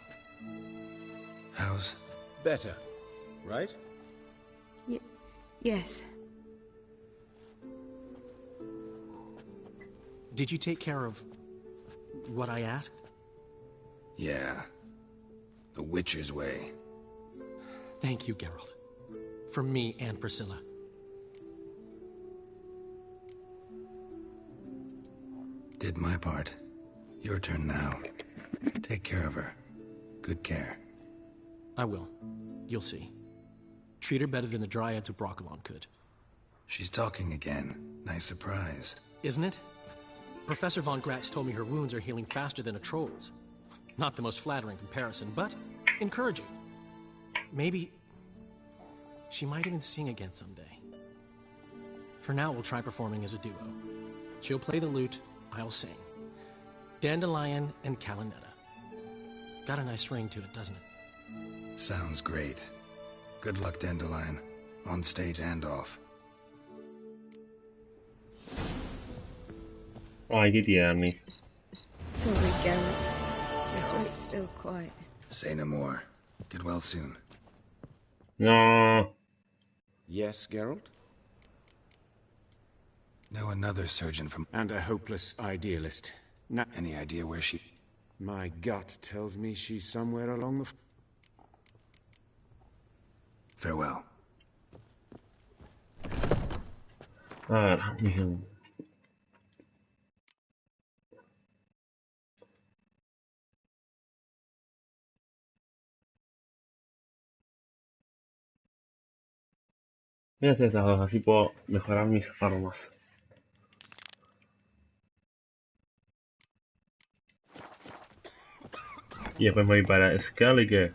How's...
Better, right?
Yes.
Did you take care of what I asked?
Yeah. The Witcher's way.
Thank you, Geralt. From me and Priscilla.
Did my part. Your turn now. Take care of her. Good care.
I will. You'll see. Treat her better than the Dryads of Brokilon could.
She's talking again. Nice surprise.
Isn't it? Professor von Gratz told me her wounds are healing faster than a troll's. Not the most flattering comparison, but encouraging. Maybe she might even sing again someday. For now, we'll try performing as a duo. She'll play the lute, I'll sing. Dandelion and Calinetta. Got a nice ring to it, doesn't it?
Sounds great. Good luck, Dandelion. On stage and off.
Ay, qué tiernis.
Sorry, Geralt. Your throat's still quiet.
Say no more. Get well soon.
No.
Yes, Geralt?
Know another surgeon from...
And a hopeless idealist.
Any idea where she...
My gut tells me she's somewhere along the...
Farewell.
A ver, misión. Voy a hacer estas dos, así puedo mejorar mis armas. Y después me voy para Skelly que...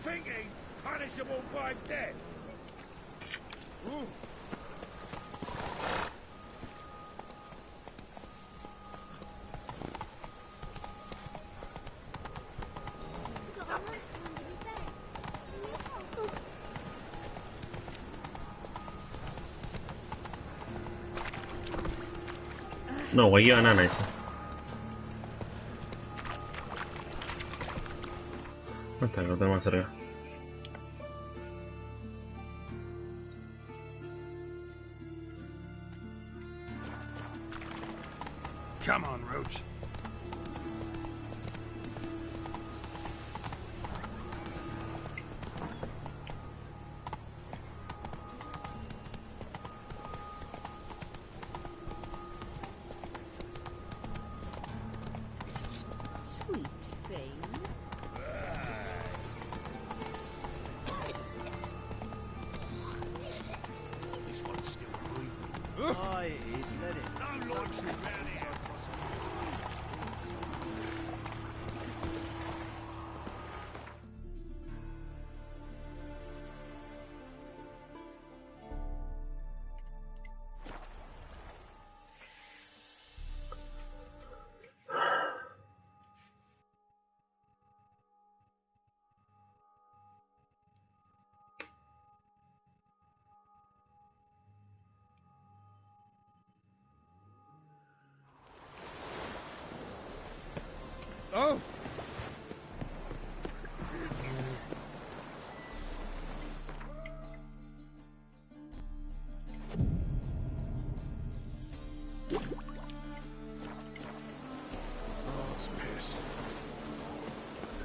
Think he's punishable by death? Ooh.
No, güey, banana esa. ¿Dónde está? Lo tengo más cerca.
Come on, Roach. Oh!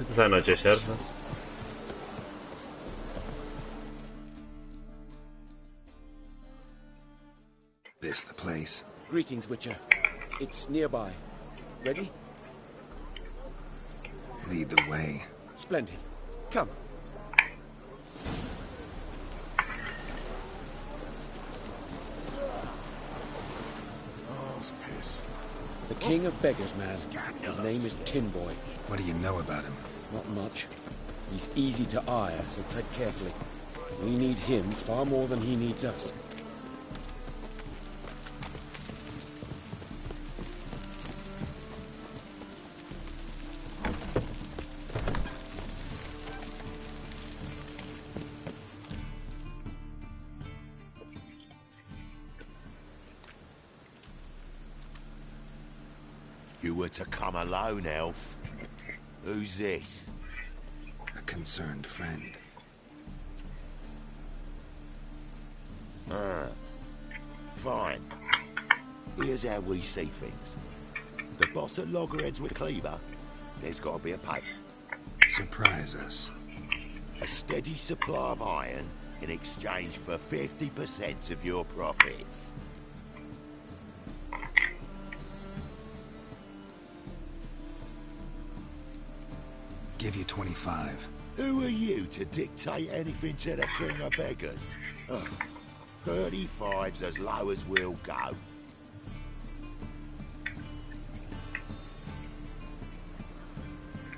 Esto es anochecer, ¿no?
This the place?
Greetings, Witcher. It's nearby. Ready?
Lead the way.
Splendid. Come.
Oh, piss.
The king of beggars, man. His name is Tin Boy.
What do you know about him?
Not much. He's easy to ire, so tread carefully. We need him far more than he needs us.
You were to come alone, elf. Who's this?
A concerned friend.
Ah. Fine. Here's how we see things. The boss at Loggerheads with Cleaver, there's got to be a pay.
Surprise us.
A steady supply of iron in exchange for 50% of your profits.
Give you 25.
Who are you to dictate anything to the king of beggars? Ugh. 35's as low as we'll go.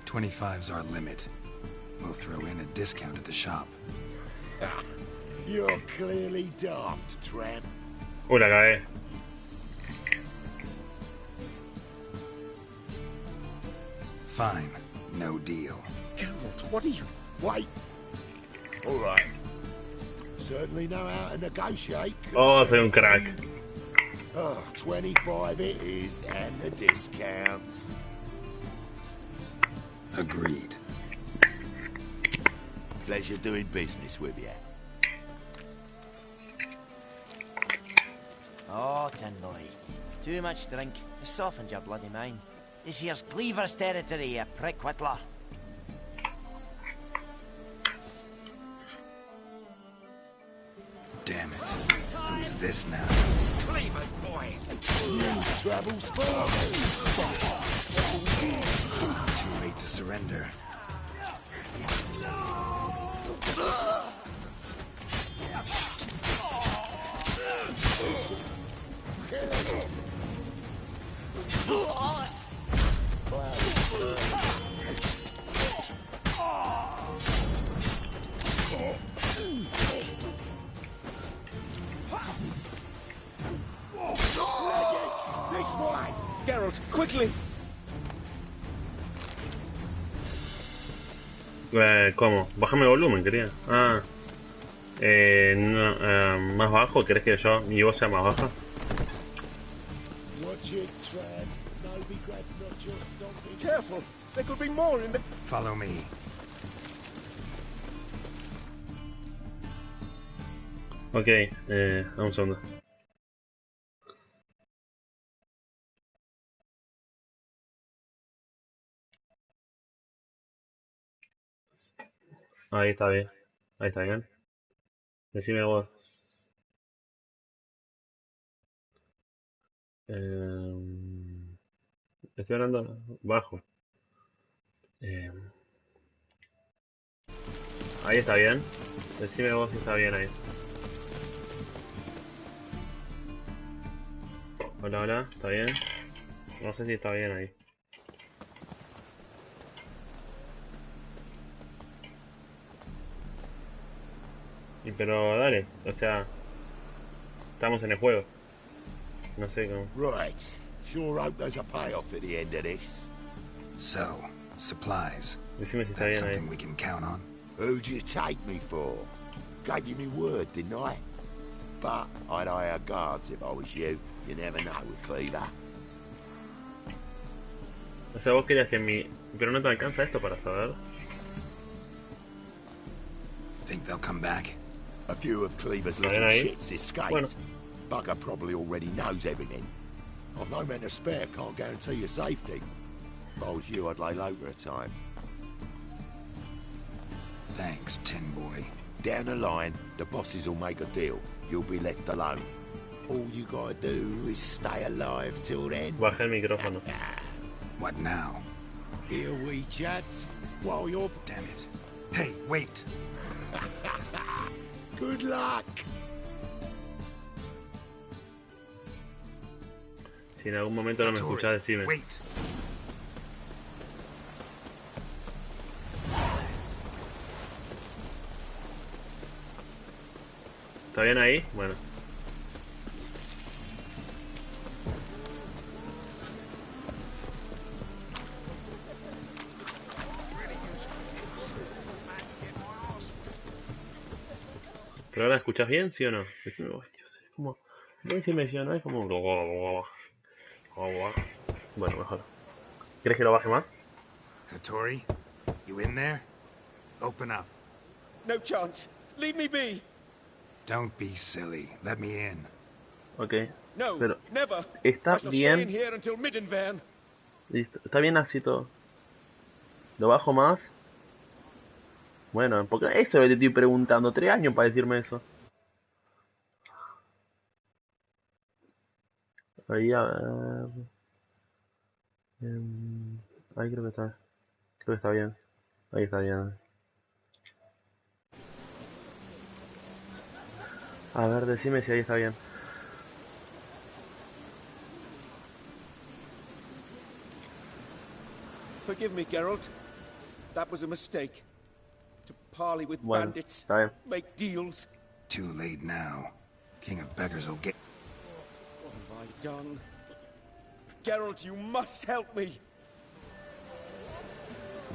$25's our limit. We'll throw in a discount at the shop.
You're clearly daft, tramp.
La cagué.
Fine. No deal.
Geralt, what are you... Wait. All right. Certainly know how to negotiate.
Oh, soy un crack.
Oh, 25 it is, and the discount.
Agreed.
Pleasure doing business with you.
Oh, tin boy. Too much drink has softened your bloody mind. This here's Cleaver's territory, you prick whittler.
Damn it. Who's this now?
Cleaver's boys! News travels fast!
Too late to surrender.
This way! Geralt, quickly!
¿Cómo? Bájame el volumen, quería. Ah. No, más bajo, ¿querés que mi voz sea más baja?
Watch it, Tran. Novigrad's not just stopping. Careful! There could be more in the...
Follow me.
Ok, un segundo. Ahí está bien. Ahí está bien. Decime vos. Estoy hablando bajo. Ahí está bien. Decime vos si está bien ahí. Hola, hola, ¿está bien? No sé si está bien ahí. Pero dale, o sea, estamos en el juego. No sé cómo.
Right. Sure hope there's a payoff at the end of this.
So, supplies.
Decime si está
That's
bien ahí.
something we can count on.
Who'd you take me for? Gave you me word, didn't I? But I'd hire guards if I was you. You never know with Cleaver.
O sea, vos querías que Pero no te alcanza esto para saber.
Think they'll come back?
A few of Cleaver's little shits escaped.
Bueno.
Bugger probably already knows everything. I've no men to spare, can't guarantee your safety. If I was you, I'd lay low for a time.
Thanks, Tin Boy.
Down the line, the bosses will make a deal. You'll be left alone. All you gotta do is stay alive till then.
Baja el micrófono.
What now?
Here we chat while you're...
Damn it. Hey, wait!
Good luck!
Si en algún momento no me escuchás, decime.
Wait.
¿Está bien ahí? Bueno. ¿Pero ahora escuchás bien, sí o no? Decime, Dios, es como... Ven si me decía, ¿no? Es como... Bueno, mejor. ¿Quieres que lo baje más?
Hattori, you in there? Open up.
No chance. Leave me be.
Don't be silly. Let me in.
Ok.
No,
pero
never.
Está
I shall stay in
bien.
here until Middenvern.
Listo. Está bien así todo. ¿Lo bajo más? Bueno, porque eso es lo que te estoy preguntando. 3 años para decirme eso. Ahí, a ver... ahí creo que está. Creo que está bien. Ahí está bien. A ver, decime si ahí está bien.
Forgive me, Geralt. That was a mistake. To parley with
Bueno,
bandits,
está bien.
make deals.
Too late now. King of Beggars will get...
What have I done? Geralt, you must help me.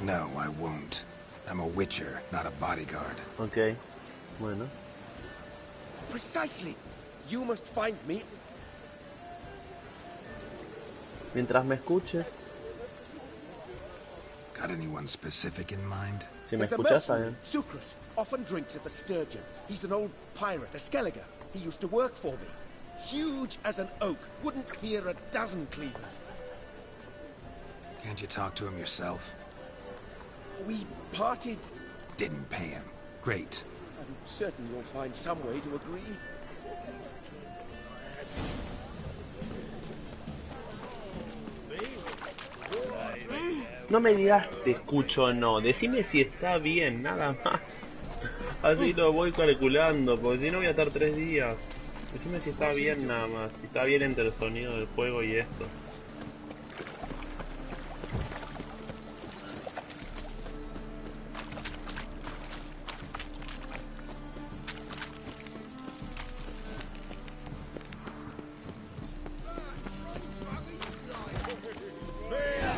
No, I won't. I'm a witcher, not a bodyguard.
Ok. Bueno.
Precisely. You must find me.
Mientras me escuches.
Got anyone specific in mind?
Si me
There's a
escuchas, está
mercenary,
bien.
Sucrus, often drinks at the Sturgeon. He's an old pirate, a Skelliger. He used to work for me. huge as an oak, wouldn't fear a dozen cleavers.
Can't you talk to him yourself?
We parted.
Didn't pay him. Great.
I'm certain you'll find some way to agree.
No me digas te escucho o no, decime si está bien, nada más. Así lo voy calculando, porque si no voy a estar 3 días. Decime si está bien nada más, si está bien entre el sonido del juego y esto.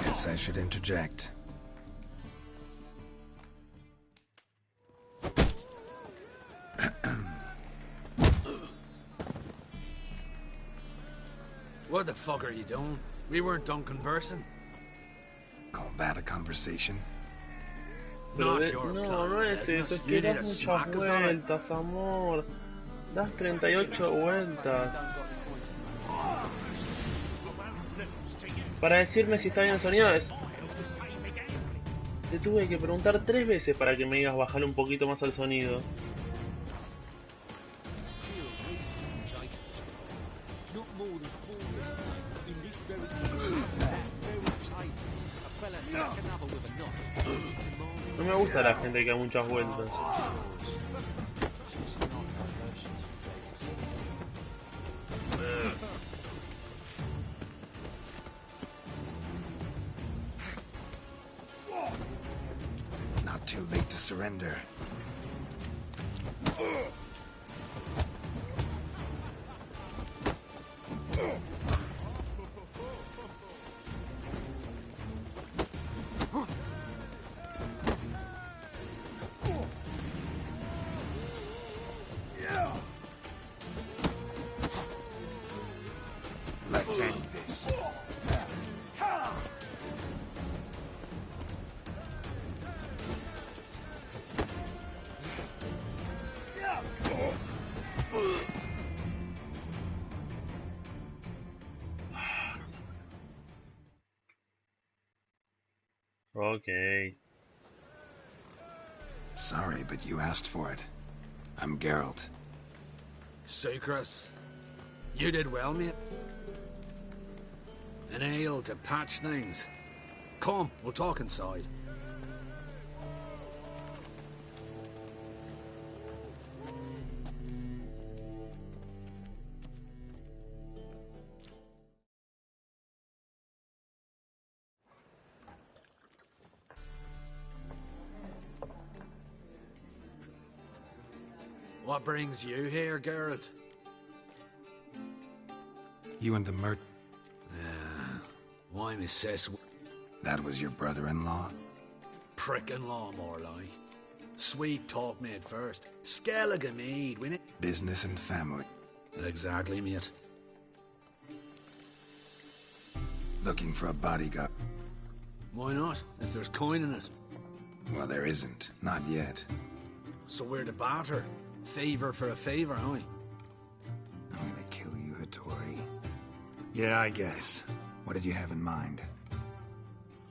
Guess I should interject.
What the fuck are you doing? We weren't done conversing.
Call that a conversation?
Not your
No,
plan,
no es eso, es
business.
que
You need
das
a
muchas
smack us on it.
vueltas, amor. Das 38 vueltas. Para decirme si está bien el sonido te tuve que preguntar 3 veces para que me digas bajarle un poquito más al sonido. No me gusta la gente que da muchas vueltas.
Not too late to surrender. Let's end this.
Okay.
Sorry, but you asked for it. I'm Geralt.
Sucrus, you did well, mate. An ale to patch things. Come, we'll talk inside. What brings you here, Geralt?
You and the
Why, Miss Cess?
That was your brother-in-law?
Prick-in-law, more like. Sweet talk made first. Skellige mead, win it?
Business and family.
Exactly, mate.
Looking for a bodyguard.
Why not, if there's coin in it?
Well, there isn't. Not yet.
So we're to barter. Favor for a favor, aye?
I'm gonna kill you, Hattori. Yeah, I guess. What did you have in mind?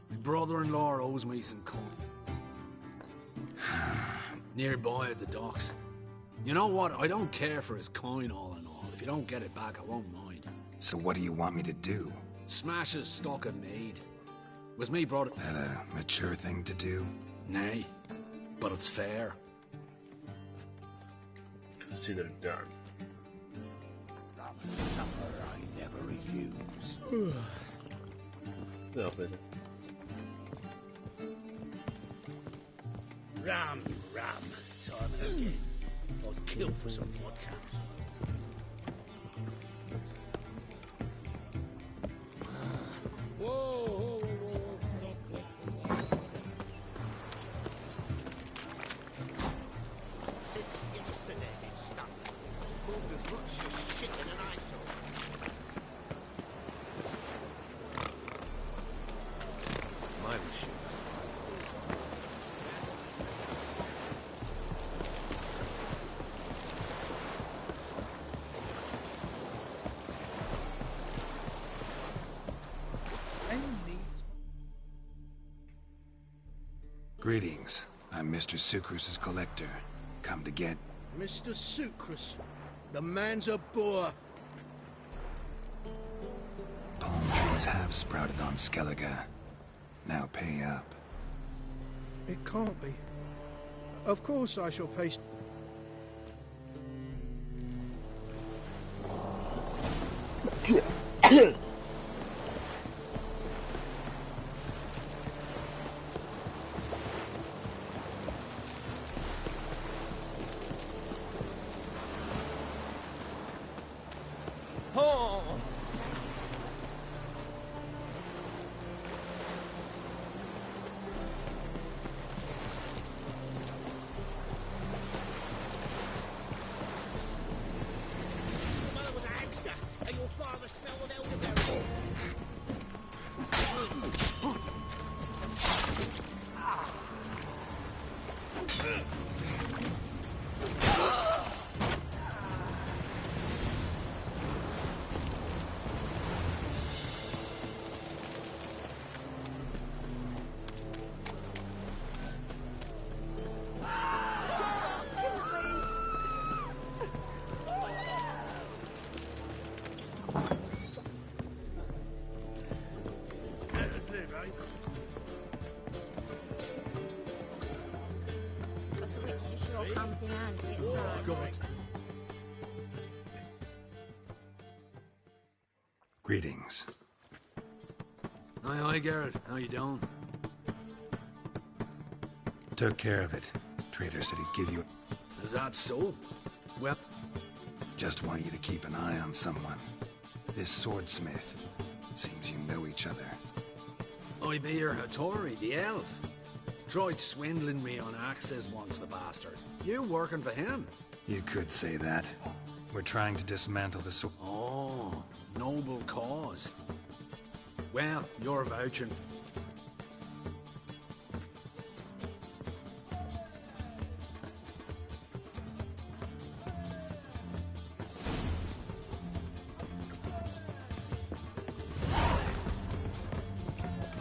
My brother-in-law owes me some coin. Nearby at the docks. You know what? I don't care for his coin all in all. If you don't get it back, I won't mind.
So what do you want me to do?
Smash his stock of mead. Was me brother...
That a mature thing to do?
Nay, but it's fair.
Consider it done.
Supper I never refuse. Rum, time and again. I'd kill for some vodka. Whoa, stop flexing. Since yesterday it's stuck. Moved as much as shit in an ice hole.
Mine was shit.
Greetings. I'm Mr. Sucrus's collector. Come to get...
Mr. Sucrus. The man's a boor.
Palm trees have sprouted on Skellige. Now pay up.
It can't be. Of course I shall pay...
Comes in handy at times.
Greetings.
Aye, Geralt. How you doing?
Took care of it. Trader said he'd give you...
Is that so? Well...
Just want you to keep an eye on someone. This swordsmith. Seems you know each other.
I be your Hattori, the elf. Tried swindling me on axes once, the bastard. You working for him?
You could say that. We're trying to dismantle the sword...
Oh, noble cause. Well, you're vouching for...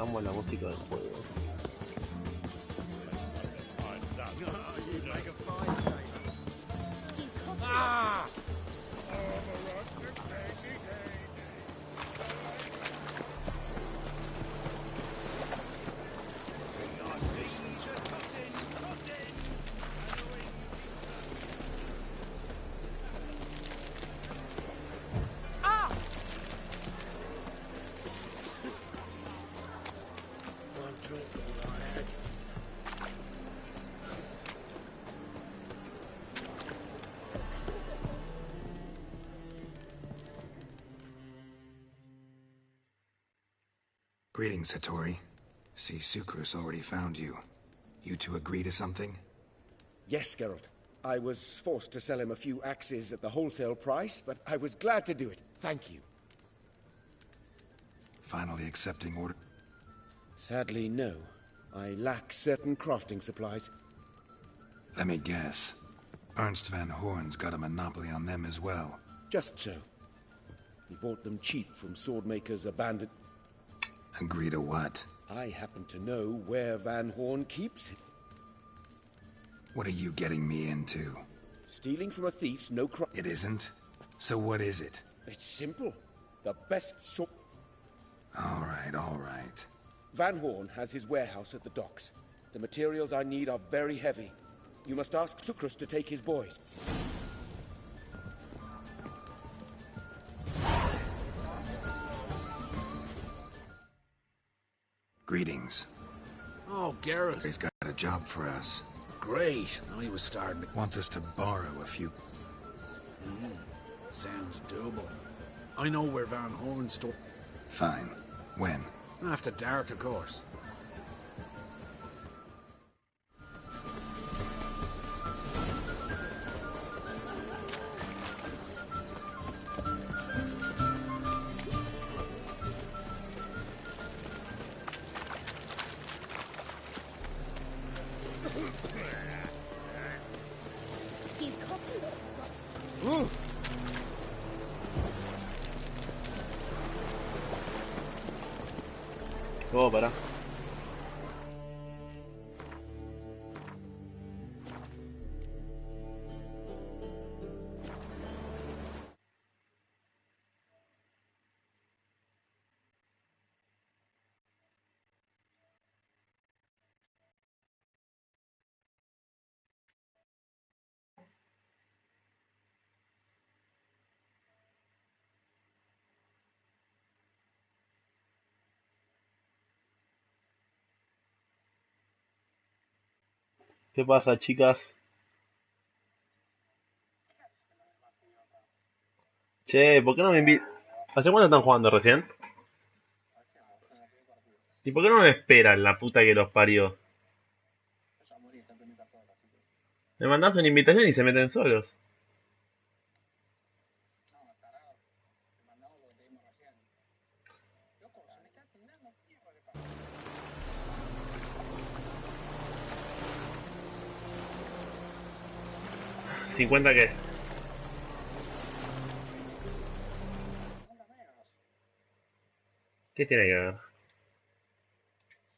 Amo la música del juego.
Greetings, Hattori. See, Sucrus already found you. You two agree to something?
Yes, Geralt. I was forced to sell him a few axes at the wholesale price, but I was glad to do it. Thank you.
Finally accepting order?
Sadly, no. I lack certain crafting supplies.
Let me guess. Ernst van Horn's got a monopoly on them as well.
Just so. He bought them cheap from swordmakers abandoned...
Agree to what?
I happen to know where Van Horn keeps it.
What are you getting me into?
Stealing from a thief's no crime.
It isn't? So what is it?
It's simple. The best sword...
All right.
Van Horn has his warehouse at the docks. The materials I need are very heavy. You must ask Sucrus to take his boys.
Greetings.
Oh, Geralt.
He's got a job for us.
Great. I was starting to...
Wants us to borrow a few...
Sounds doable. I know where Van Horn's store...
Fine. When?
After dark, of course.
Oh, pará. ¿Qué pasa, chicas? Che, ¿por qué no me invitan? ¿Hace cuánto están jugando recién? ¿Y por qué no me esperan, la puta que los parió? Me mandás una invitación y se meten solos. ¿50 qué? ¿Qué tiene que ver?